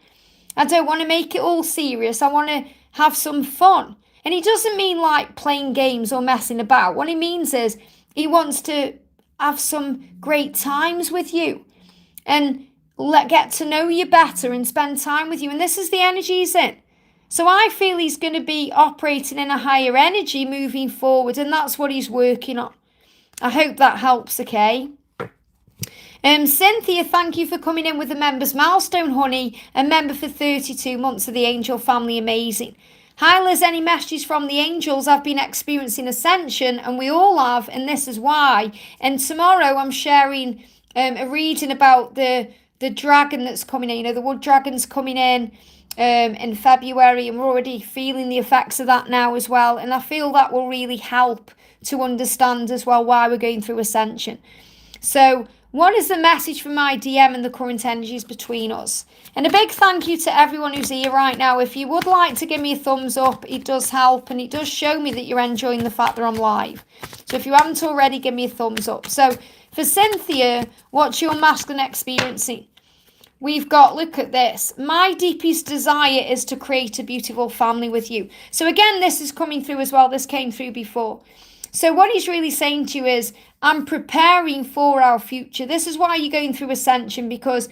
I don't want to make it all serious. I want to have some fun. And he doesn't mean like playing games or messing about. What he means is he wants to have some great times with you and get to know you better and spend time with you. And this is the energy he's in. So I feel he's going to be operating in a higher energy moving forward, and that's what he's working on. I hope that helps, okay? Cynthia, thank you for coming in with the members milestone, honey. A member for 32 months of the angel family, amazing. Hi Liz, any messages from the angels? I've been experiencing ascension, and we all have, and this is why. And tomorrow I'm sharing a reading about the dragon that's coming in. You know, the wood dragon's coming in February, and we're already feeling the effects of that now as well. And I feel that will really help to understand as well why we're going through ascension. So what is the message from my DM and the current energies between us? And a big thank you to everyone who's here right now. If you would like to give me a thumbs up, it does help, and it does show me that you're enjoying the fact that I'm live. So if you haven't already, give me a thumbs up. So for Cynthia, what's your masculine experiencing? We've got, look at this. My deepest desire is to create a beautiful family with you. So again, this is coming through as well. This came through before. So what he's really saying to you is, I'm preparing for our future. This is why you're going through ascension, because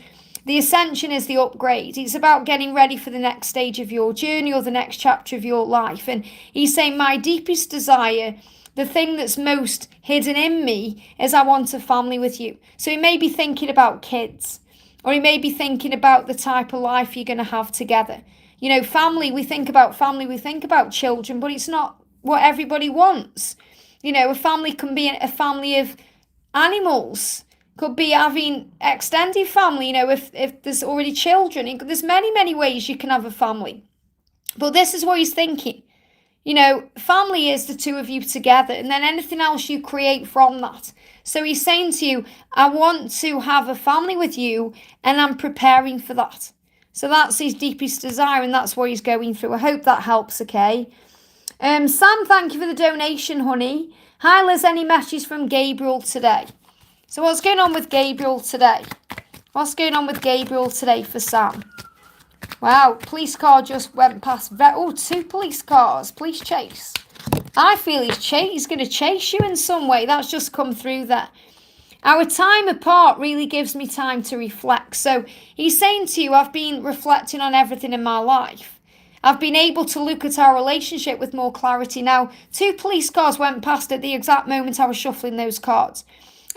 the ascension is the upgrade. It's about getting ready for the next stage of your journey or the next chapter of your life. And he's saying, my deepest desire, the thing that's most hidden in me, is I want a family with you. So he may be thinking about kids, or he may be thinking about the type of life you're going to have together. You know, family, we think about children, but it's not what everybody wants. You know, a family can be a family of animals, could be having extended family, you know, if there's already children. There's many ways you can have a family. But this is what he's thinking. You know, family is the two of you together, and then anything else you create from that. So he's saying to you, I want to have a family with you, and I'm preparing for that. So that's his deepest desire, and that's what he's going through. I hope that helps, okay? Sam, thank you for the donation, honey. Hi, Liz, any messages from Gabriel today? So what's going on with Gabriel today? What's going on with Gabriel today for Sam? Wow, police car just went past. Oh, 2 police cars. Police chase. I feel he's going to chase you in some way. That's just come through there. Our time apart really gives me time to reflect. So he's saying to you, I've been reflecting on everything in my life. I've been able to look at our relationship with more clarity. Now, 2 police cars went past at the exact moment I was shuffling those cards.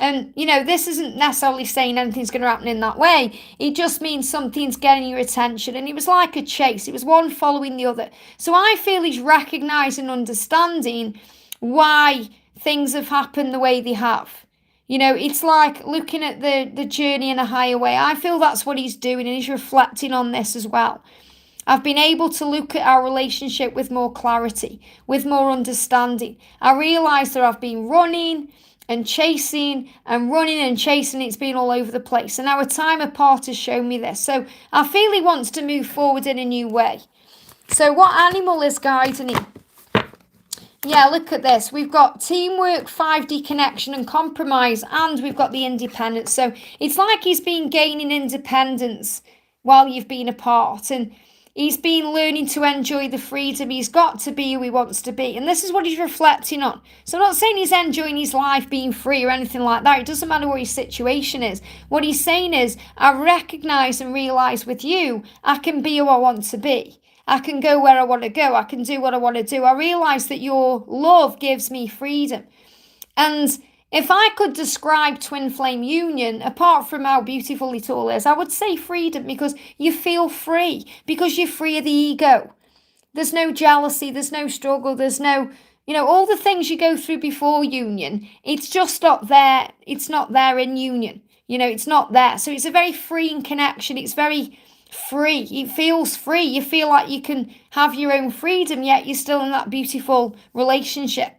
And, you know, this isn't necessarily saying anything's going to happen in that way. It just means something's getting your attention. And it was like a chase. It was one following the other. So I feel he's recognising, understanding why things have happened the way they have. You know, it's like looking at the journey in a higher way. I feel that's what he's doing, and he's reflecting on this as well. I've been able to look at our relationship with more clarity, with more understanding. I realise that I've been running and chasing and running and chasing. It's been all over the place. And our time apart has shown me this. So I feel he wants to move forward in a new way. So what animal is guiding him? Yeah, look at this. We've got teamwork, 5D connection and compromise, and we've got the independence. So it's like he's been gaining independence while you've been apart. And he's been learning to enjoy the freedom. He's got to be who he wants to be. And this is what he's reflecting on. So I'm not saying he's enjoying his life being free or anything like that. It doesn't matter what his situation is. What he's saying is, I recognise and realise with you, I can be who I want to be. I can go where I want to go. I can do what I want to do. I realise that your love gives me freedom. And if I could describe twin flame union, apart from how beautiful it all is, I would say freedom, because you feel free, because you're free of the ego. There's no jealousy, there's no struggle, there's no, you know, all the things you go through before union, it's just not there. It's not there in union. You know, it's not there. So it's a very freeing connection. It's very free. It feels free. You feel like you can have your own freedom, yet you're still in that beautiful relationship.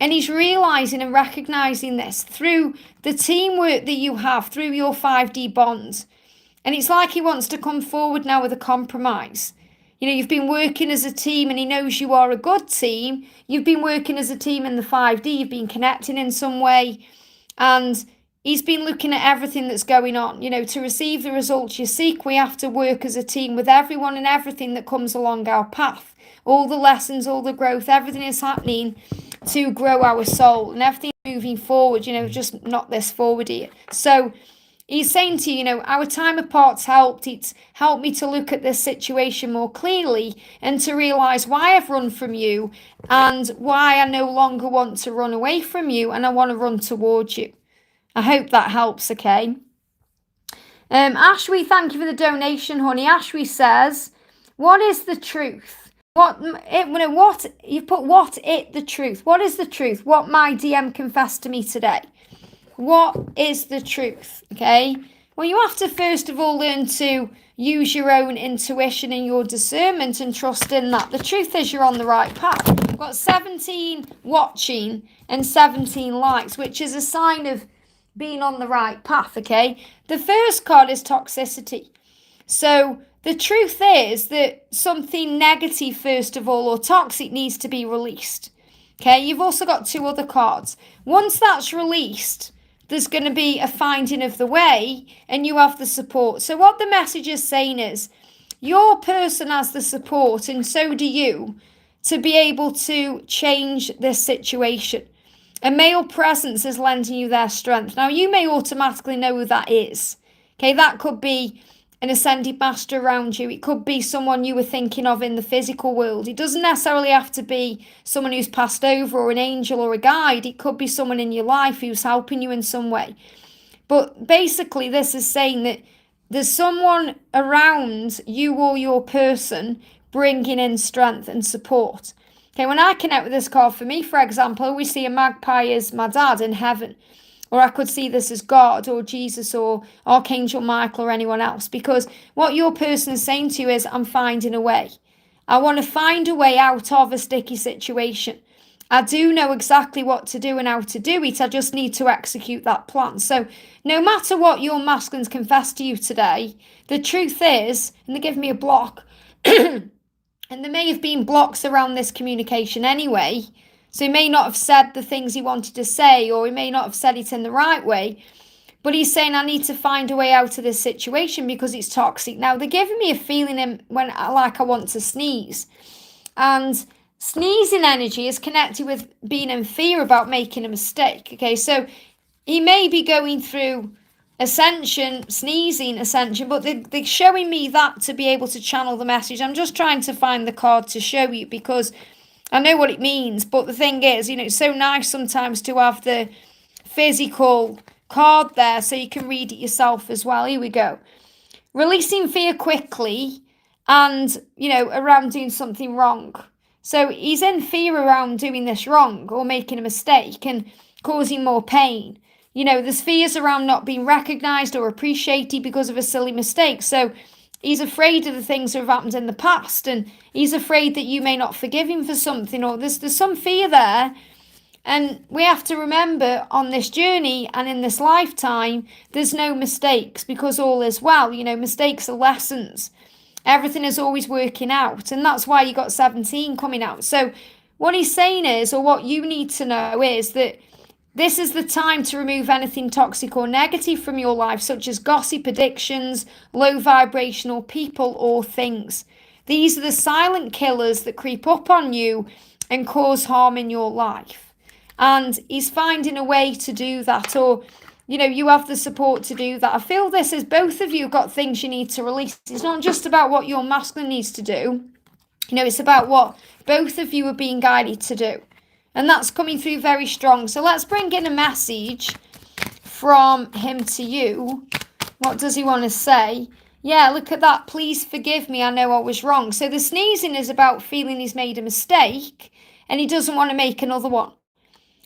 And he's realising and recognising this through the teamwork that you have, through your 5D bonds. And it's like he wants to come forward now with a compromise. You know, you've been working as a team, and he knows you are a good team. You've been working as a team in the 5D. You've been connecting in some way. And he's been looking at everything that's going on. You know, to receive the results you seek, we have to work as a team with everyone and everything that comes along our path. All the lessons, all the growth, everything is happening to grow our soul, and everything moving forward, you know, just not this forward here. So he's saying to you, you know, our time apart's helped. It's helped me to look at this situation more clearly and to realise why I've run from you and why I no longer want to run away from you, and I want to run towards you. I hope that helps, okay? Ashwi, thank you for the donation, honey. Ashwi says, what is the truth? You put what it the truth. What is the truth? What my DM confessed to me today. What is the truth? Okay. Well, you have to first of all learn to use your own intuition and your discernment and trust in that. The truth is you're on the right path. I've got 17 watching and 17 likes, which is a sign of being on the right path, okay? The first card is toxicity. So the truth is that something negative, first of all, or toxic needs to be released. Okay, you've also got 2 other cards. Once that's released, there's going to be a finding of the way and you have the support. So what the message is saying is your person has the support and so do you to be able to change this situation. A male presence is lending you their strength. Now, you may automatically know who that is. Okay, that could be an ascended master around you. It could be someone you were thinking of in the physical world. It doesn't necessarily have to be someone who's passed over or an angel or a guide. It could be someone in your life who's helping you in some way. But basically, this is saying that there's someone around you or your person bringing in strength and support. Okay, when I connect with this card, for me, for example, I always see a magpie as my dad in heaven. Or I could see this as God or Jesus or Archangel Michael or anyone else. Because what your person is saying to you is, I'm finding a way. I want to find a way out of a sticky situation. I do know exactly what to do and how to do it. I just need to execute that plan. So no matter what your masculines confess to you today, the truth is, and they give me a block, and there may have been blocks around this communication anyway. So he may not have said the things he wanted to say, or he may not have said it in the right way. But he's saying, I need to find a way out of this situation because it's toxic. Now, they're giving me a feeling when I want to sneeze. And sneezing energy is connected with being in fear about making a mistake. Okay, so he may be going through Ascension, sneezing Ascension, but they're showing me that to be able to channel the message. I'm just trying to find the card to show you because I know what it means, but the thing is, it's so nice sometimes to have the physical card there so you can read it yourself as well. Here we go. Releasing fear quickly and, around doing something wrong. So he's in fear around doing this wrong or making a mistake and causing more pain. There's fears around not being recognised or appreciated because of a silly mistake. So he's afraid of the things that have happened in the past and he's afraid that you may not forgive him for something or there's some fear there. And we have to remember on this journey and in this lifetime, there's no mistakes because all is well. Mistakes are lessons. Everything is always working out. And that's why you got 17 coming out. So what he's saying is, or what you need to know is that this is the time to remove anything toxic or negative from your life, such as gossip, addictions, low vibrational people or things. These are the silent killers that creep up on you and cause harm in your life. And he's finding a way to do that, or, you have the support to do that. I feel this is both of you got things you need to release. It's not just about what your masculine needs to do. It's about what both of you are being guided to do. And that's coming through very strong. So let's bring in a message from him to you. What does he want to say? Yeah, look at that. Please forgive me. I know I was wrong. So the sneezing is about feeling he's made a mistake and he doesn't want to make another one.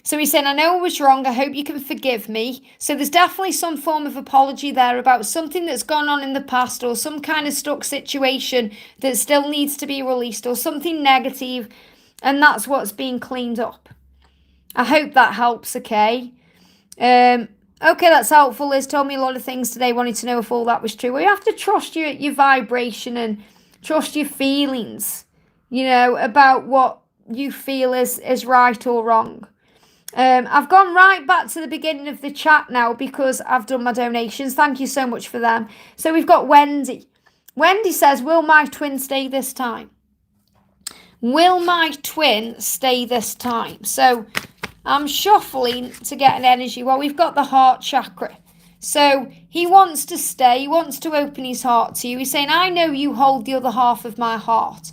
So he's saying, I know I was wrong. I hope you can forgive me. So there's definitely some form of apology there about something that's gone on in the past or some kind of stuck situation that still needs to be released or something negative. And that's what's being cleaned up. I hope that helps, okay? Okay, that's helpful. Liz told me a lot of things today, wanted to know if all that was true. Well, you have to trust your vibration and trust your feelings, about what you feel is right or wrong. I've gone right back to the beginning of the chat now because I've done my donations. Thank you so much for them. So we've got Wendy. Wendy says, will my twin stay this time? Will my twin stay this time? So I'm shuffling to get an energy. Well, we've got the heart chakra. So he wants to stay. He wants to open his heart to you. He's saying, I know you hold the other half of my heart,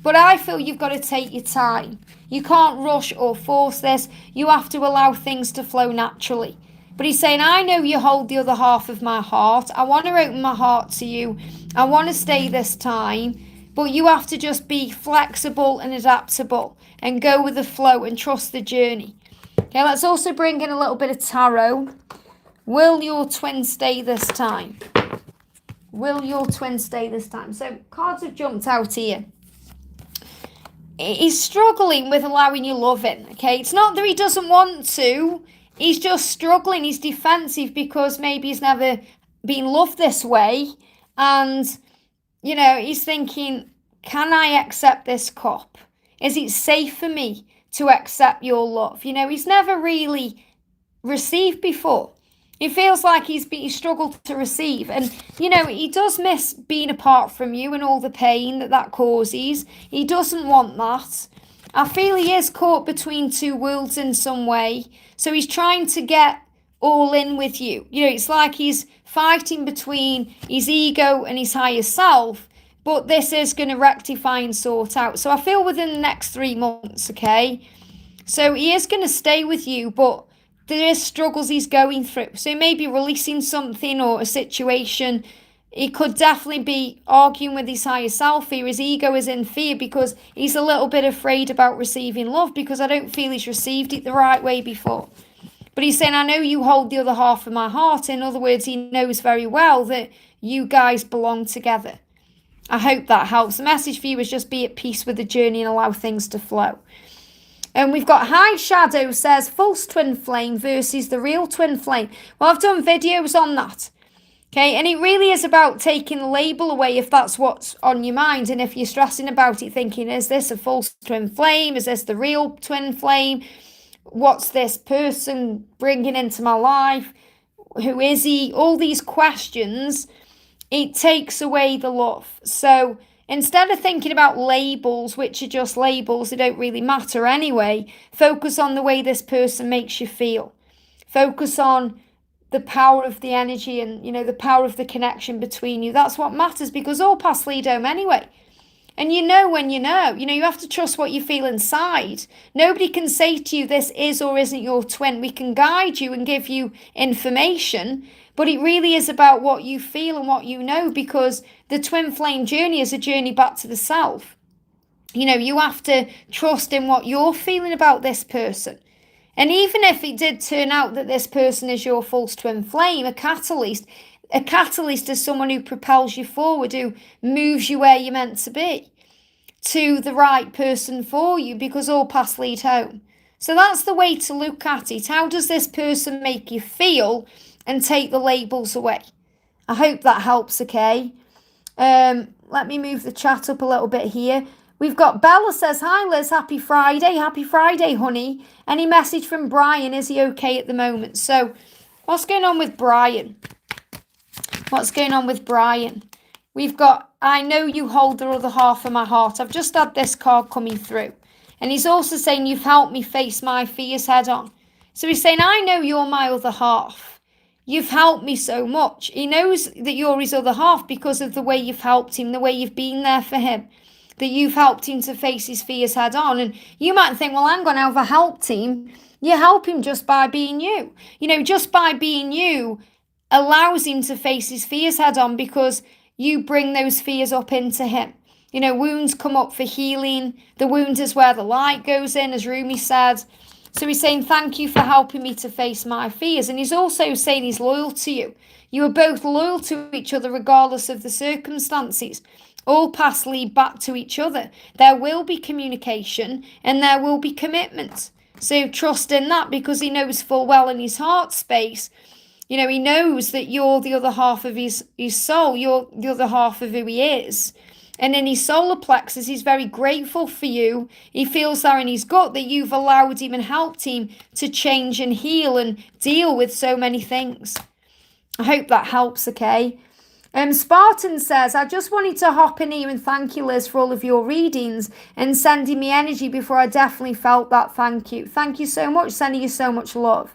but I feel you've got to take your time. You can't rush or force this. You have to allow things to flow naturally. But he's saying, I know you hold the other half of my heart. I want to open my heart to you. I want to stay this time. But you have to just be flexible and adaptable and go with the flow and trust the journey. Okay, let's also bring in a little bit of tarot. Will your twin stay this time? Will your twin stay this time? So cards have jumped out here. He's struggling with allowing you love in, okay? It's not that he doesn't want to. He's just struggling. He's defensive because maybe he's never been loved this way. And, you know, he's thinking, can I accept this cup? Is it safe for me to accept your love? You know, he's never really received before. He feels like he's struggled to receive. And, you know, he does miss being apart from you and all the pain that causes. He doesn't want that. I feel he is caught between two worlds in some way. So he's trying to get all in with you. You know, it's like he's fighting between his ego and his higher self. But this is going to rectify and sort out. So I feel within the next 3 months, okay? So he is going to stay with you, but there is struggles he's going through. So he may be releasing something or a situation. He could definitely be arguing with his higher self here. His ego is in fear because he's a little bit afraid about receiving love because I don't feel he's received it the right way before. But he's saying, I know you hold the other half of my heart. In other words, he knows very well that you guys belong together. I hope that helps. The message for you is just be at peace with the journey and allow things to flow. And we've got High Shadow says false twin flame versus the real twin flame. Well, I've done videos on that. Okay, and it really is about taking the label away if that's what's on your mind. And if you're stressing about it, thinking, is this a false twin flame? Is this the real twin flame? What's this person bringing into my life? Who is he? All these questions, it takes away the love. So instead of thinking about labels, which are just labels, they don't really matter anyway, focus on the way this person makes you feel. Focus on the power of the energy and, you know, the power of the connection between you. That's what matters because all paths lead home anyway. And you know when you know. You know, you have to trust what you feel inside. Nobody can say to you this is or isn't your twin. We can guide you and give you information, but it really is about what you feel and what you know because the twin flame journey is a journey back to the self. You know, you have to trust in what you're feeling about this person. And even if it did turn out that this person is your false twin flame, a catalyst is someone who propels you forward, who moves you where you're meant to be, to the right person for you, because all paths lead home. So that's the way to look at it. How does this person make you feel and take the labels away? I hope that helps, okay? Let me move the chat up a little bit here. We've got Bella says, hi Liz, happy Friday. Happy Friday, honey. Any message from Brian? Is he okay at the moment? So what's going on with Brian? What's going on with Brian? We've got, I know you hold the other half of my heart. I've just had this card coming through. And he's also saying, you've helped me face my fears head on. So he's saying, I know you're my other half. You've helped me so much. He knows that you're his other half because of the way you've helped him, the way you've been there for him, that you've helped him to face his fears head on. And you might think, well, hang on, how have I helped him? You help him just by being you. You know, just by being you allows him to face his fears head on because you bring those fears up into him. You know, wounds come up for healing. The wound is where the light goes in, as Rumi said. So he's saying, thank you for helping me to face my fears. And he's also saying he's loyal to you. You are both loyal to each other regardless of the circumstances. All paths lead back to each other. There will be communication and there will be commitment. So trust in that because he knows full well in his heart space. You know, he knows that you're the other half of his soul. You're the other half of who he is. And in his solar plexus, he's very grateful for you. He feels that in his gut that you've allowed him and helped him to change and heal and deal with so many things. I hope that helps, okay? Spartan says, I just wanted to hop in here and thank you, Liz, for all of your readings and sending me energy before I definitely felt that. Thank you. Thank you so much. Sending you so much love.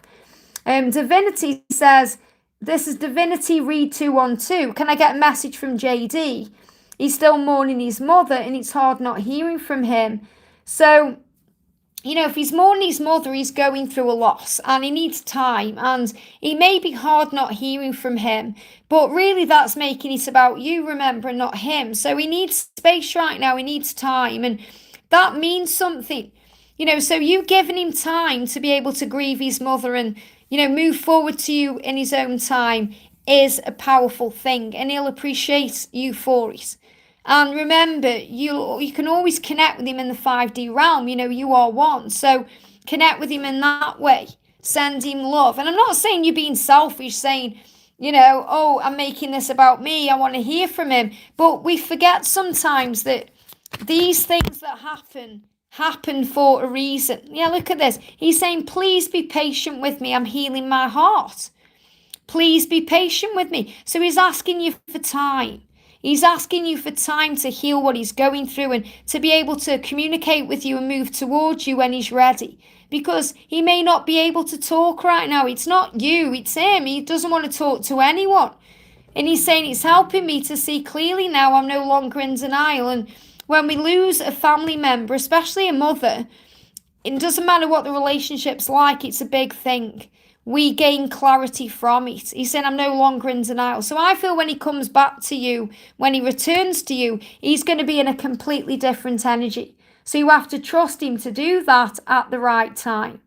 Divinity says, this is Divinity Read 212. Can I get a message from JD? He's still mourning his mother and it's hard not hearing from him. So if he's mourning his mother, he's going through a loss and he needs time, and it may be hard not hearing from him, but really that's making it about you, remember, and not him. So he needs space right now, he needs time, and that means something. So you giving him time to be able to grieve his mother and, move forward to you in his own time is a powerful thing, and he'll appreciate you for it. And remember, you can always connect with him in the 5D realm. You are one. So connect with him in that way. Send him love. And I'm not saying you're being selfish, saying, oh, I'm making this about me, I want to hear from him. But we forget sometimes that these things that happen for a reason. Yeah, look at this. He's saying, please be patient with me. I'm healing my heart. Please be patient with me. So he's asking you for time. He's asking you for time to heal what he's going through and to be able to communicate with you and move towards you when he's ready. Because he may not be able to talk right now. It's not you, it's him. He doesn't want to talk to anyone. And he's saying, it's helping me to see clearly now. I'm no longer in denial. And when we lose a family member, especially a mother, it doesn't matter what the relationship's like, it's a big thing. We gain clarity from it. He said, I'm no longer in denial. So I feel when he comes back to you, when he returns to you, he's going to be in a completely different energy. So you have to trust him to do that at the right time.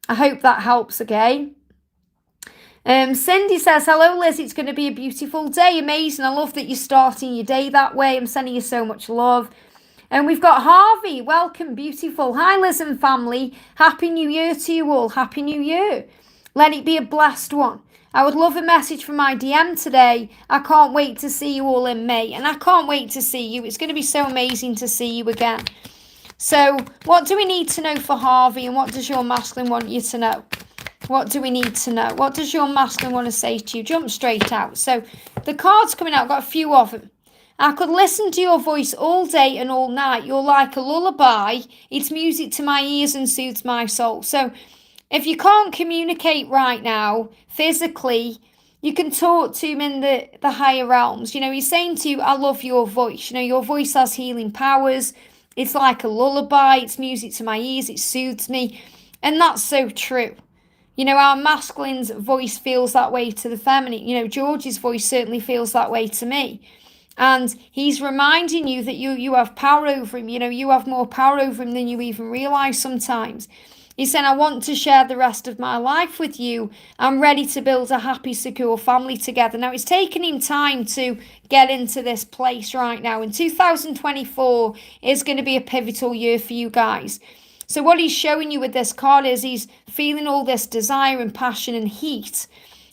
I hope that helps, okay? Cindy says, hello, Liz. It's going to be a beautiful day. Amazing. I love that you're starting your day that way. I'm sending you so much love. And we've got Harvey. Welcome, beautiful. Hi, Liz and family. Happy New Year to you all. Happy New Year. Let it be a blessed one. I would love a message from my DM today. I can't wait to see you all in May. And I can't wait to see you. It's going to be so amazing to see you again. So what do we need to know for Harvey? And what does your masculine want you to know? What do we need to know? What does your masculine want to say to you? Jump straight out. So the cards coming out, I've got a few of them. I could listen to your voice all day and all night. You're like a lullaby. It's music to my ears and soothes my soul. So if you can't communicate right now, physically, you can talk to him in the higher realms. He's saying to you, I love your voice. Your voice has healing powers. It's like a lullaby. It's music to my ears. It soothes me. And that's so true. Our masculine's voice feels that way to the feminine. George's voice certainly feels that way to me. And he's reminding you that you have power over him. You have more power over him than you even realize sometimes. He said, I want to share the rest of my life with you. I'm ready to build a happy, secure family together. Now, it's taken him time to get into this place right now. And 2024 is going to be a pivotal year for you guys. So what he's showing you with this card is he's feeling all this desire and passion and heat.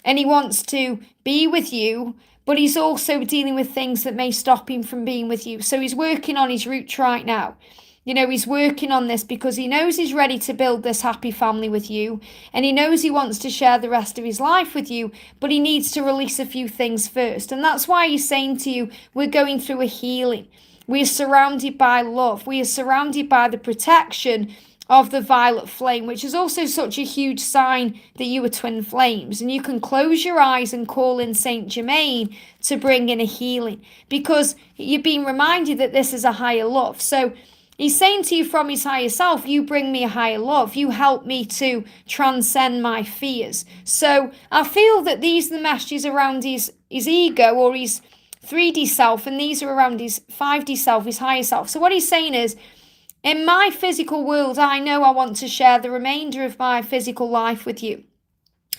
And he wants to be with you, but he's also dealing with things that may stop him from being with you. So he's working on his roots right now. He's working on this because he knows he's ready to build this happy family with you. And he knows he wants to share the rest of his life with you, but he needs to release a few things first. And that's why he's saying to you, we're going through a healing. We are surrounded by love. We are surrounded by the protection of the violet flame, which is also such a huge sign that you are twin flames. And you can close your eyes and call in Saint Germain to bring in a healing because you're being reminded that this is a higher love. So he's saying to you from his higher self, you bring me a higher love. You help me to transcend my fears. So I feel that these are the messages around his ego or his 3D self, and these are around his 5D self, his higher self. So what he's saying is, in my physical world, I know I want to share the remainder of my physical life with you.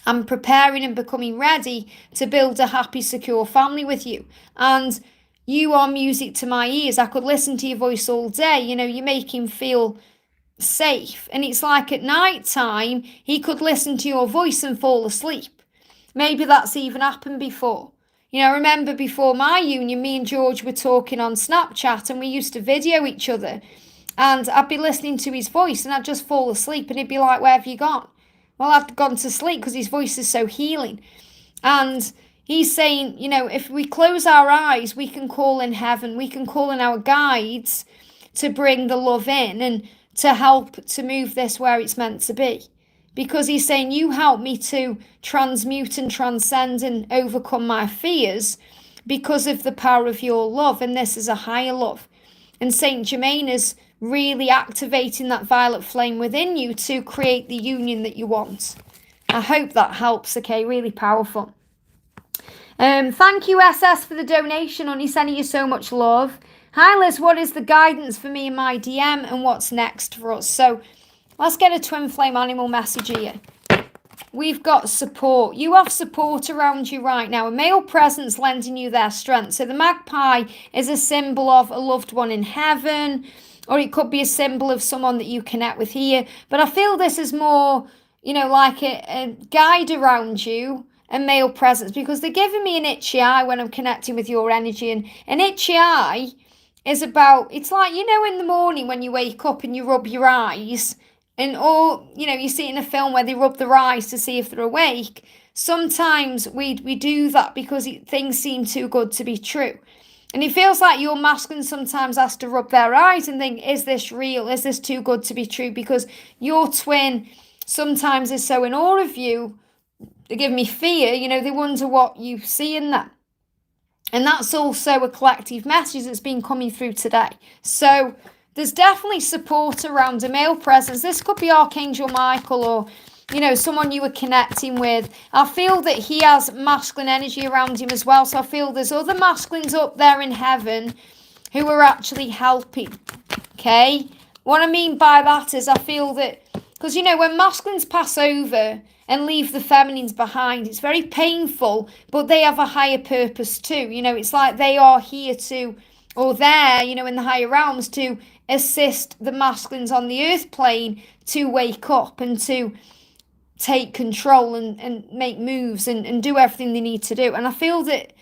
I'm preparing and becoming ready to build a happy, secure family with you. And you are music to my ears. I could listen to your voice all day. You make him feel safe. And it's like at night time, he could listen to your voice and fall asleep. Maybe that's even happened before. I remember before my union, me and George were talking on Snapchat and we used to video each other. And I'd be listening to his voice and I'd just fall asleep and he'd be like, where have you gone? Well, I'd gone to sleep because his voice is so healing. And he's saying, if we close our eyes, we can call in heaven. We can call in our guides to bring the love in and to help to move this where it's meant to be. Because he's saying, you help me to transmute and transcend and overcome my fears because of the power of your love. And this is a higher love. And Saint Germain is really activating that violet flame within you to create the union that you want. I hope that helps, okay? Really powerful. Thank you, SS, for the donation, honey. Sending you so much love. Hi, Liz. What is the guidance for me in my DM and what's next for us? So let's get a twin flame animal message here. We've got support. You have support around you right now. A male presence lending you their strength. So the magpie is a symbol of a loved one in heaven, or it could be a symbol of someone that you connect with here. But I feel this is more, like a guide around you, a male presence, because they're giving me an itchy eye when I'm connecting with your energy. And an itchy eye is about, it's like, in the morning when you wake up and you rub your eyes, or, you see it in a film where they rub their eyes to see if they're awake. Sometimes we do that because things seem too good to be true. And it feels like your masculine sometimes has to rub their eyes and think, is this real? Is this too good to be true? Because your twin sometimes is so in awe of you, they give me fear, they wonder what you see in them. And that's also a collective message that's been coming through today. So there's definitely support around a male presence. This could be Archangel Michael or, someone you were connecting with. I feel that he has masculine energy around him as well. So I feel there's other masculines up there in heaven who are actually helping. Okay? What I mean by that is I feel that, because, when masculines pass over and leave the feminines behind, it's very painful, but they have a higher purpose too. It's like they are here to, or there, in the higher realms to assist the masculines on the earth plane to wake up and to take control and make moves and do everything they need to do. And I feel that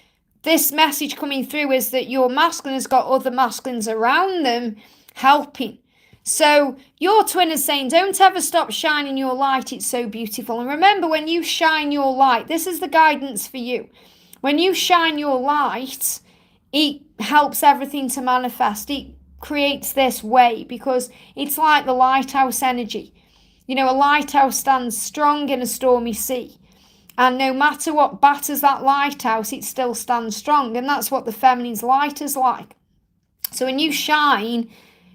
this message coming through is that your masculine has got other masculines around them helping. So your twin is saying, don't ever stop shining your light. It's so beautiful. And remember, when you shine your light, this is the guidance for you. When you shine your light, it helps everything to manifest. It creates this way because it's like the lighthouse energy. A lighthouse stands strong in a stormy sea. And no matter what batters that lighthouse, it still stands strong. And that's what the feminine's light is like. So when you shine,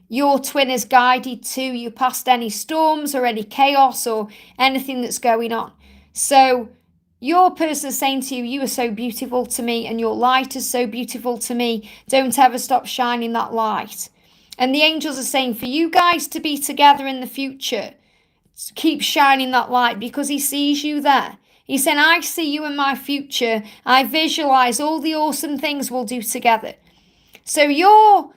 your twin is guided to you past any storms or any chaos or anything that's going on. So your person is saying to you, you are so beautiful to me and your light is so beautiful to me. Don't ever stop shining that light. And the angels are saying for you guys to be together in the future, keep shining that light because he sees you there. He's saying, I see you in my future. I visualize all the awesome things we'll do together. So your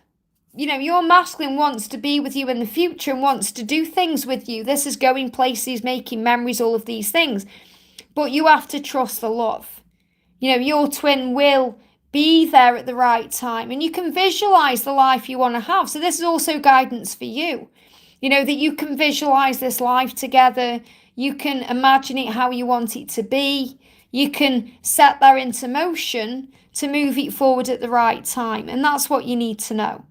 masculine wants to be with you in the future and wants to do things with you. This is going places, making memories, all of these things. But you have to trust the love. Your twin will be there at the right time. And you can visualize the life you want to have. So this is also guidance for you. That you can visualize this life together. You can imagine it how you want it to be. You can set that into motion to move it forward at the right time. And that's what you need to know.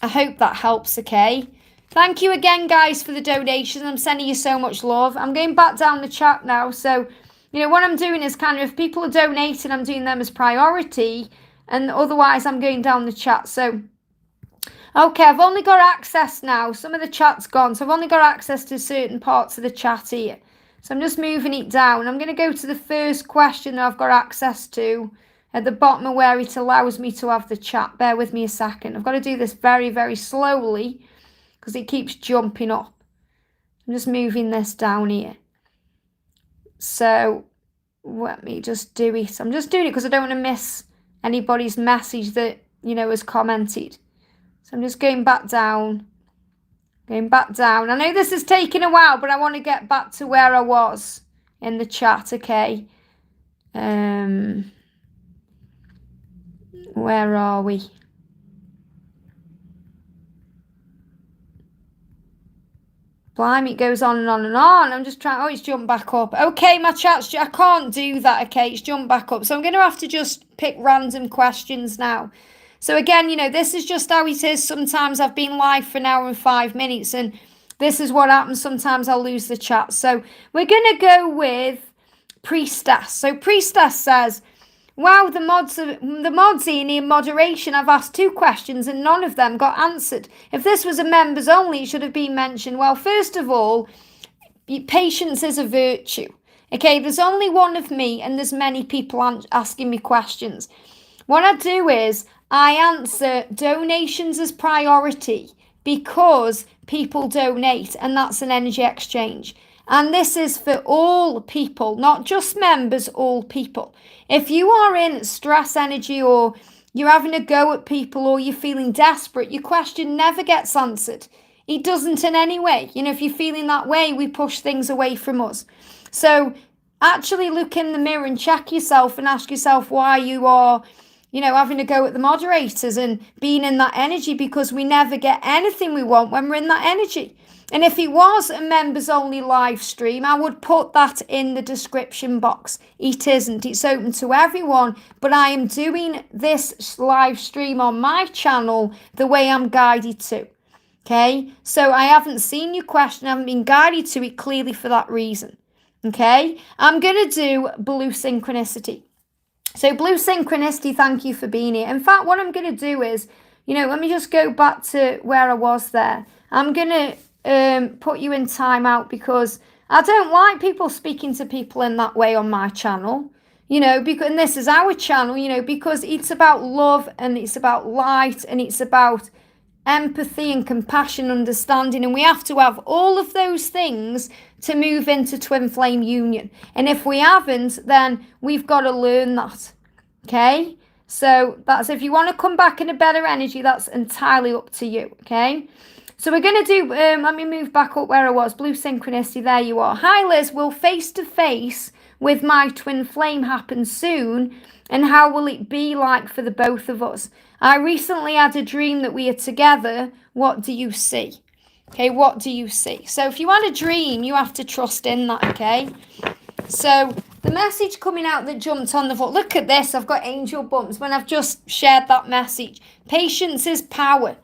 I hope that helps, okay? Thank you again, guys, for the donations. I'm sending you so much love. I'm going back down the chat now. So, what I'm doing is kind of, if people are donating, I'm doing them as priority. And otherwise, I'm going down the chat. So, okay, I've only got access now. Some of the chat's gone. So, I've only got access to certain parts of the chat here. So, I'm just moving it down. I'm going to go to the first question that I've got access to at the bottom of where it allows me to have the chat. Bear with me a second. I've got to do this very, very slowly because it keeps jumping up. I'm just moving this down here. So let me just do it. I'm just doing it because I don't want to miss anybody's message that, has commented. So I'm just going back down. I know this is taking a while, but I want to get back to where I was in the chat, okay? Where are we? Blimey, it goes on and on and on. I'm just trying. Oh, it's jumped back up. Okay, my chat's. I can't do that. Okay, it's jumped back up. So I'm going to have to just pick random questions now. So again, this is just how it is. Sometimes I've been live for an hour and 5 minutes, and this is what happens. Sometimes I'll lose the chat. So we're going to go with Priestess. So Priestess says, Wow, the mods in moderation, I've asked 2 questions and none of them got answered. If this was a members only, it should have been mentioned. Well, first of all, patience is a virtue. Okay, there's only one of me and there's many people asking me questions. What I do is I answer donations as priority because people donate, and that's an energy exchange. And this is for all people, not just members, all people. If you are in stress energy or you're having a go at people or you're feeling desperate, your question never gets answered. It doesn't in any way. If you're feeling that way, we push things away from us. So actually look in the mirror and check yourself and ask yourself why you are, having a go at the moderators and being in that energy, because we never get anything we want when we're in that energy. And if it was a members only live stream, I would put that in the description box. It isn't. It's open to everyone, but I am doing this live stream on my channel the way I'm guided to. Okay, so I haven't seen your question, I haven't been guided to it clearly for that reason. Okay, I'm going to do blue synchronicity. So blue synchronicity, thank you for being here. In fact, what I'm going to do is, let me just go back to where I was there. I'm going to put you in timeout because I don't like people speaking to people in that way on my channel. Because, and this is our channel, because it's about love and it's about light and it's about empathy and compassion, understanding, and we have to have all of those things to move into twin flame union. And if we haven't, then we've got to learn that. Okay, so that's, if you want to come back in a better energy, that's entirely up to you. Okay, so we're going to do let me move back up where I was. Blue synchronicity, there you are. Hi Liz, will face to face with my twin flame happen soon, and how will it be like for the both of us? I recently had a dream that we are together. What do you see? Okay, what do you see? So if you had a dream, you have to trust in that, okay? So the message coming out that jumped on the foot, look at this, I've got angel bumps when I've just shared that message. Patience is power.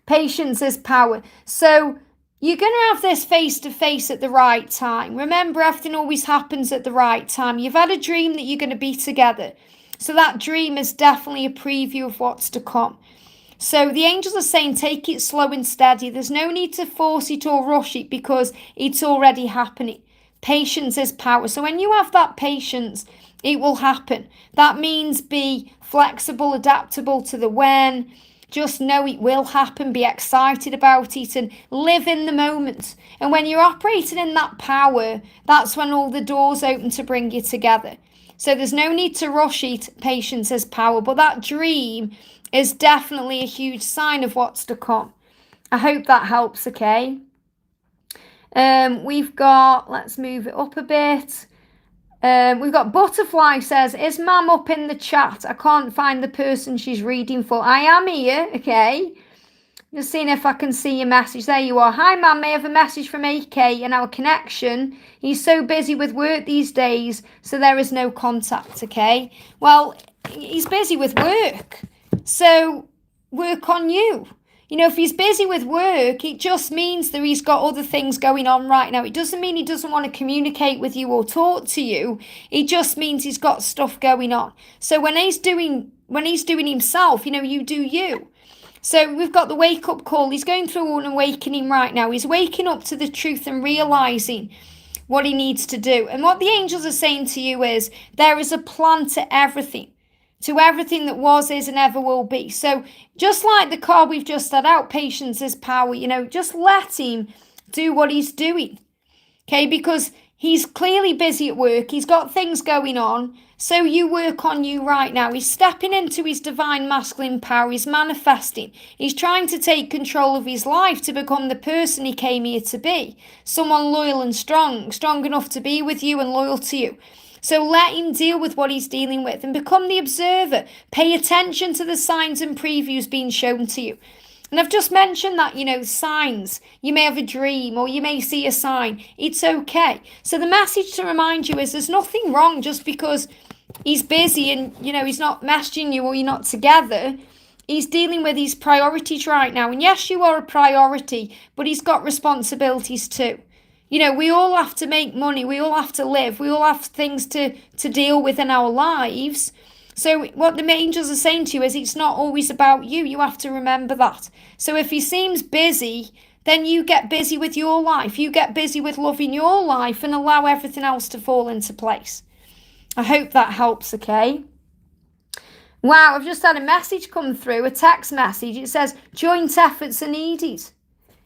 Patience is power. So you're going to have this face-to-face at the right time. Remember, everything always happens at the right time. You've had a dream that you're going to be together. So that dream is definitely a preview of what's to come. So the angels are saying, take it slow and steady. There's no need to force it or rush it because it's already happening. Patience is power. So when you have that patience, it will happen. That means be flexible, adaptable to the when. Just know it will happen. Be excited about it and live in the moment. And when you're operating in that power, that's when all the doors open to bring you together. So there's no need to rush it. Patience is power. But that dream is definitely a huge sign of what's to come. I hope that helps, okay? We've got, let's move it up a bit. We've got Butterfly says, is Mam up in the chat? I can't find the person she's reading for. I am here, okay? Just seeing if I can see your message. There you are. Hi, Mam. May I have a message from AK in our connection? He's so busy with work these days, so there is no contact, okay? Well, he's busy with work, so work on you. If he's busy with work, it just means that he's got other things going on right now. It doesn't mean he doesn't want to communicate with you or talk to you. It just means he's got stuff going on. So when he's doing himself, you do you. So we've got the wake-up call. He's going through an awakening right now. He's waking up to the truth and realising what he needs to do. And what the angels are saying to you is, there is a plan to everything that was, is, and ever will be. So just like the card we've just had out, patience is power, just let him do what he's doing. Okay, because he's clearly busy at work. He's got things going on. So you work on you right now. He's stepping into his divine masculine power. He's manifesting. He's trying to take control of his life to become the person he came here to be. Someone loyal and strong enough to be with you and loyal to you. So let him deal with what he's dealing with and become the observer. Pay attention to the signs and previews being shown to you. And I've just mentioned that, signs. You may have a dream or you may see a sign. It's okay. So the message to remind you is there's nothing wrong just because he's busy and, he's not messaging you or you're not together. He's dealing with his priorities right now. And yes, you are a priority, but he's got responsibilities too. We all have to make money. We all have to live. We all have things to deal with in our lives. So what the angels are saying to you is it's not always about you. You have to remember that. So if he seems busy, then you get busy with your life. You get busy with loving your life and allow everything else to fall into place. I hope that helps, okay? Wow, I've just had a message come through, a text message. It says, joint efforts are needed.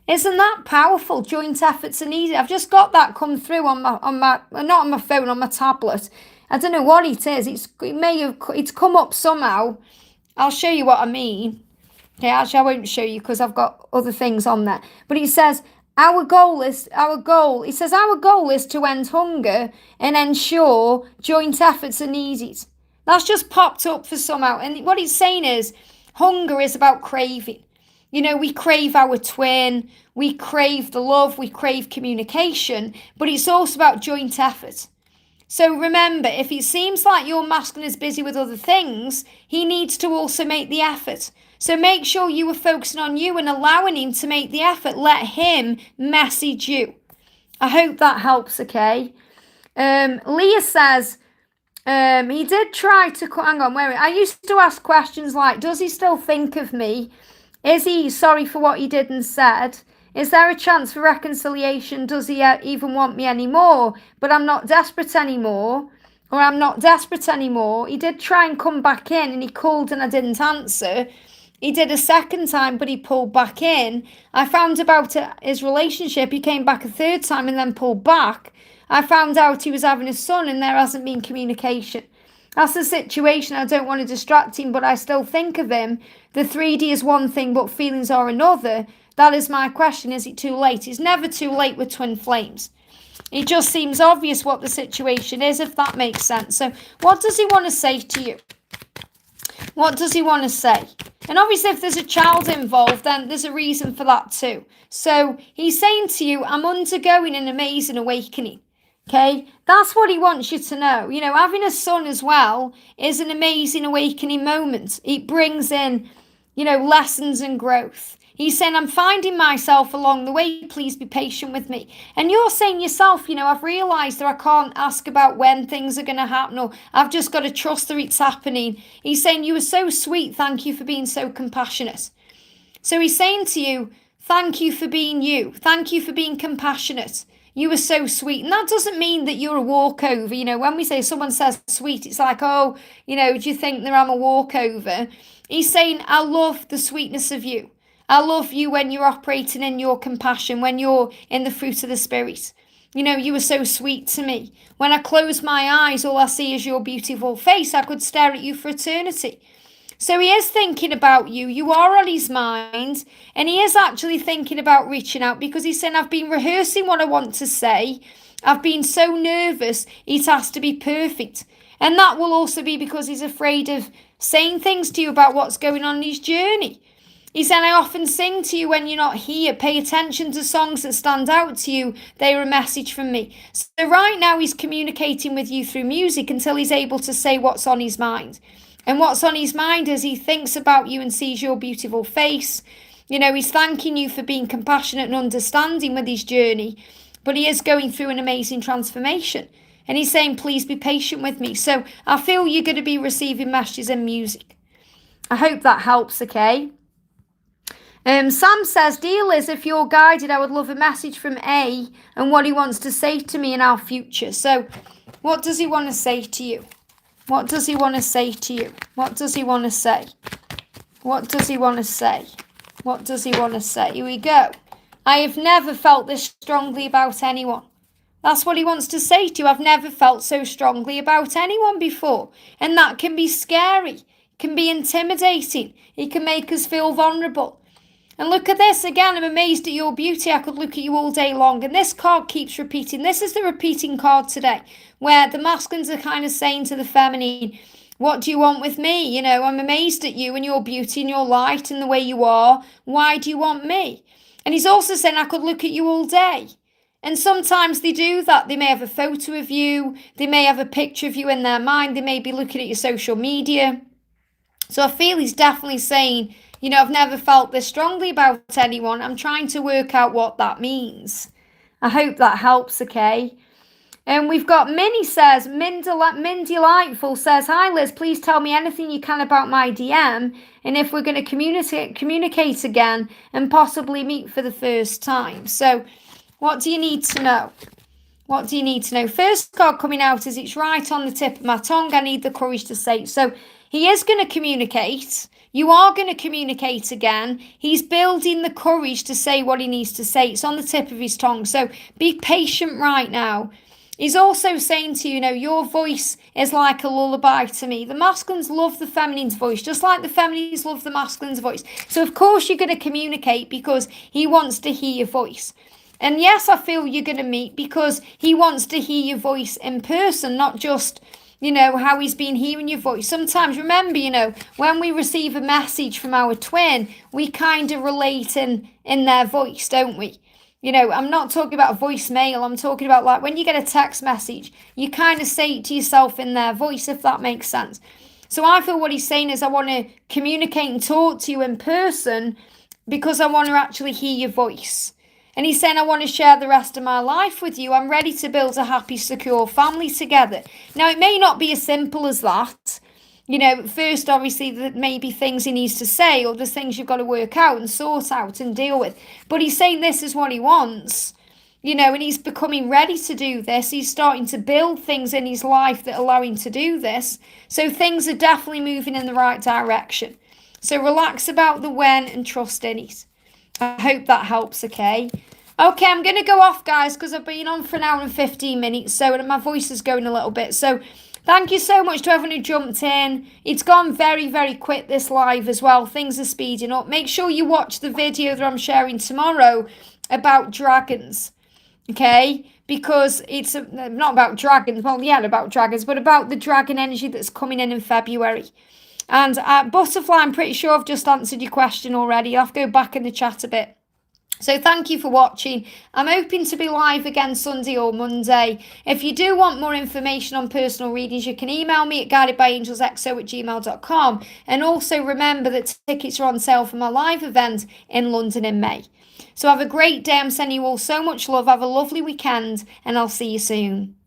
Isn't that powerful? Joint efforts are needed. I've just got that come through on my not on my phone, on my tablet. I don't know what it is. It's come up somehow. I'll show you what I mean. Okay, actually I won't show you because I've got other things on there. But it says our goal is to end hunger and ensure joint efforts are needed. That's just popped up for somehow. And what it's saying is hunger is about craving. You know, we crave our twin, we crave the love, we crave communication, but it's also about joint effort. So remember, if it seems like your masculine is busy with other things, he needs to also make the effort. So make sure you are focusing on you and allowing him to make the effort. Let him message you. I hope that helps, okay? Leah says, he did try to, hang on, wait a minute. I used to ask questions like, does he still think of me? Is he sorry for what he did and said? Is there a chance for reconciliation? Does he even want me anymore? But I'm not desperate anymore. Or I'm not desperate anymore. He did try and come back in and he called and I didn't answer. He did a second time, but he pulled back in. I found about his relationship. He came back a third time and then pulled back. I found out he was having a son and there hasn't been communication. That's the situation. I don't want to distract him, but I still think of him. The 3D is one thing, but feelings are another. That is my question. Is it too late? It's never too late with twin flames. It just seems obvious what the situation is, if that makes sense. So what does he want to say to you? What does he want to say? And obviously, if there's a child involved, then there's a reason for that too. So he's saying to you, I'm undergoing an amazing awakening. Okay, that's what he wants you to know. You know, having a son as well is an amazing awakening moment. It brings in, you know, lessons and growth. He's saying, I'm finding myself along the way. Please be patient with me. And you're saying yourself, you know, I've realised that I can't ask about when things are going to happen, or I've just got to trust that it's happening. He's saying, you were so sweet. Thank you for being so compassionate. So he's saying to you, thank you for being you. Thank you for being compassionate. You were so sweet. And that doesn't mean that you're a walkover. You know, when we say someone says sweet, it's like, oh, you know, do you think that I'm a walkover? He's saying, I love the sweetness of you. I love you when you're operating in your compassion, when you're in the fruit of the Spirit. You know, you were so sweet to me. When I close my eyes, all I see is your beautiful face. I could stare at you for eternity. So he is thinking about you. You are on his mind. And he is actually thinking about reaching out, because he's saying, I've been rehearsing what I want to say. I've been so nervous. It has to be perfect. And that will also be because he's afraid of saying things to you about what's going on in his journey. He said, I often sing to you when you're not here. Pay attention to songs that stand out to you. They are a message from me. So right now he's communicating with you through music until he's able to say what's on his mind. And what's on his mind is he thinks about you and sees your beautiful face. You know, he's thanking you for being compassionate and understanding with his journey. But he is going through an amazing transformation. And he's saying, please be patient with me. So I feel you're going to be receiving messages and music. I hope that helps, okay? Sam says, dear Liz, if you're guided, I would love a message from A and what he wants to say to me in our future. So what does he want to say to you? What does he want to say to you? What does he want to say? What does he want to say? What does he want to say? Here we go. I have never felt this strongly about anyone. That's what he wants to say to you. I've never felt so strongly about anyone before. And that can be scary. It can be intimidating. It can make us feel vulnerable. And look at this again. I'm amazed at your beauty. I could look at you all day long. And this card keeps repeating. This is the repeating card today, where the masculines are kind of saying to the feminine, what do you want with me? You know, I'm amazed at you and your beauty and your light and the way you are. Why do you want me? And he's also saying, I could look at you all day. And sometimes they do that. They may have a photo of you. They may have a picture of you in their mind. They may be looking at your social media. So I feel he's definitely saying, you know, I've never felt this strongly about anyone. I'm trying to work out what that means. I hope that helps, okay? And we've got Minnie says, Min Delightful says, hi Liz, please tell me anything you can about my DM and if we're going to communicate again and possibly meet for the first time. So what do you need to know? What do you need to know? First card coming out is it's right on the tip of my tongue. I need the courage to say it. So he is going to communicate. You are going to communicate again. He's building the courage to say what he needs to say. It's on the tip of his tongue. So be patient right now. He's also saying to you, your voice is like a lullaby to me. The masculines love the feminine's voice, just like the feminines love the masculine's voice. So, of course, you're going to communicate because he wants to hear your voice. And yes, I feel you're going to meet because he wants to hear your voice in person, not just, how he's been hearing your voice. Sometimes, remember, when we receive a message from our twin, we kind of relate in their voice, don't we? I'm not talking about a voicemail. I'm talking about like when you get a text message, you kind of say it to yourself in their voice, if that makes sense. So I feel what he's saying is I want to communicate and talk to you in person because I want to actually hear your voice. And he's saying, I want to share the rest of my life with you. I'm ready to build a happy, secure family together. Now, it may not be as simple as that. First, obviously, there may be things he needs to say or there's things you've got to work out and sort out and deal with. But he's saying this is what he wants, and he's becoming ready to do this. He's starting to build things in his life that allow him to do this. So things are definitely moving in the right direction. So relax about the when and trust in it. I hope that helps, okay? Okay, I'm going to go off, guys, because I've been on for an hour and 15 minutes, so my voice is going a little bit. So thank you so much to everyone who jumped in. It's gone very, very quick, this live as well. Things are speeding up. Make sure you watch the video that I'm sharing tomorrow about dragons, okay? Because it's not about dragons, well, yeah, about dragons, but about the dragon energy that's coming in February. And Butterfly, I'm pretty sure I've just answered your question already. I'll have to go back in the chat a bit. So thank you for watching. I'm hoping to be live again Sunday or Monday. If you do want more information on personal readings, you can email me at guidedbyangelsxo@gmail.com. And also remember that tickets are on sale for my live event in London in May. So have a great day. I'm sending you all so much love. Have a lovely weekend and I'll see you soon.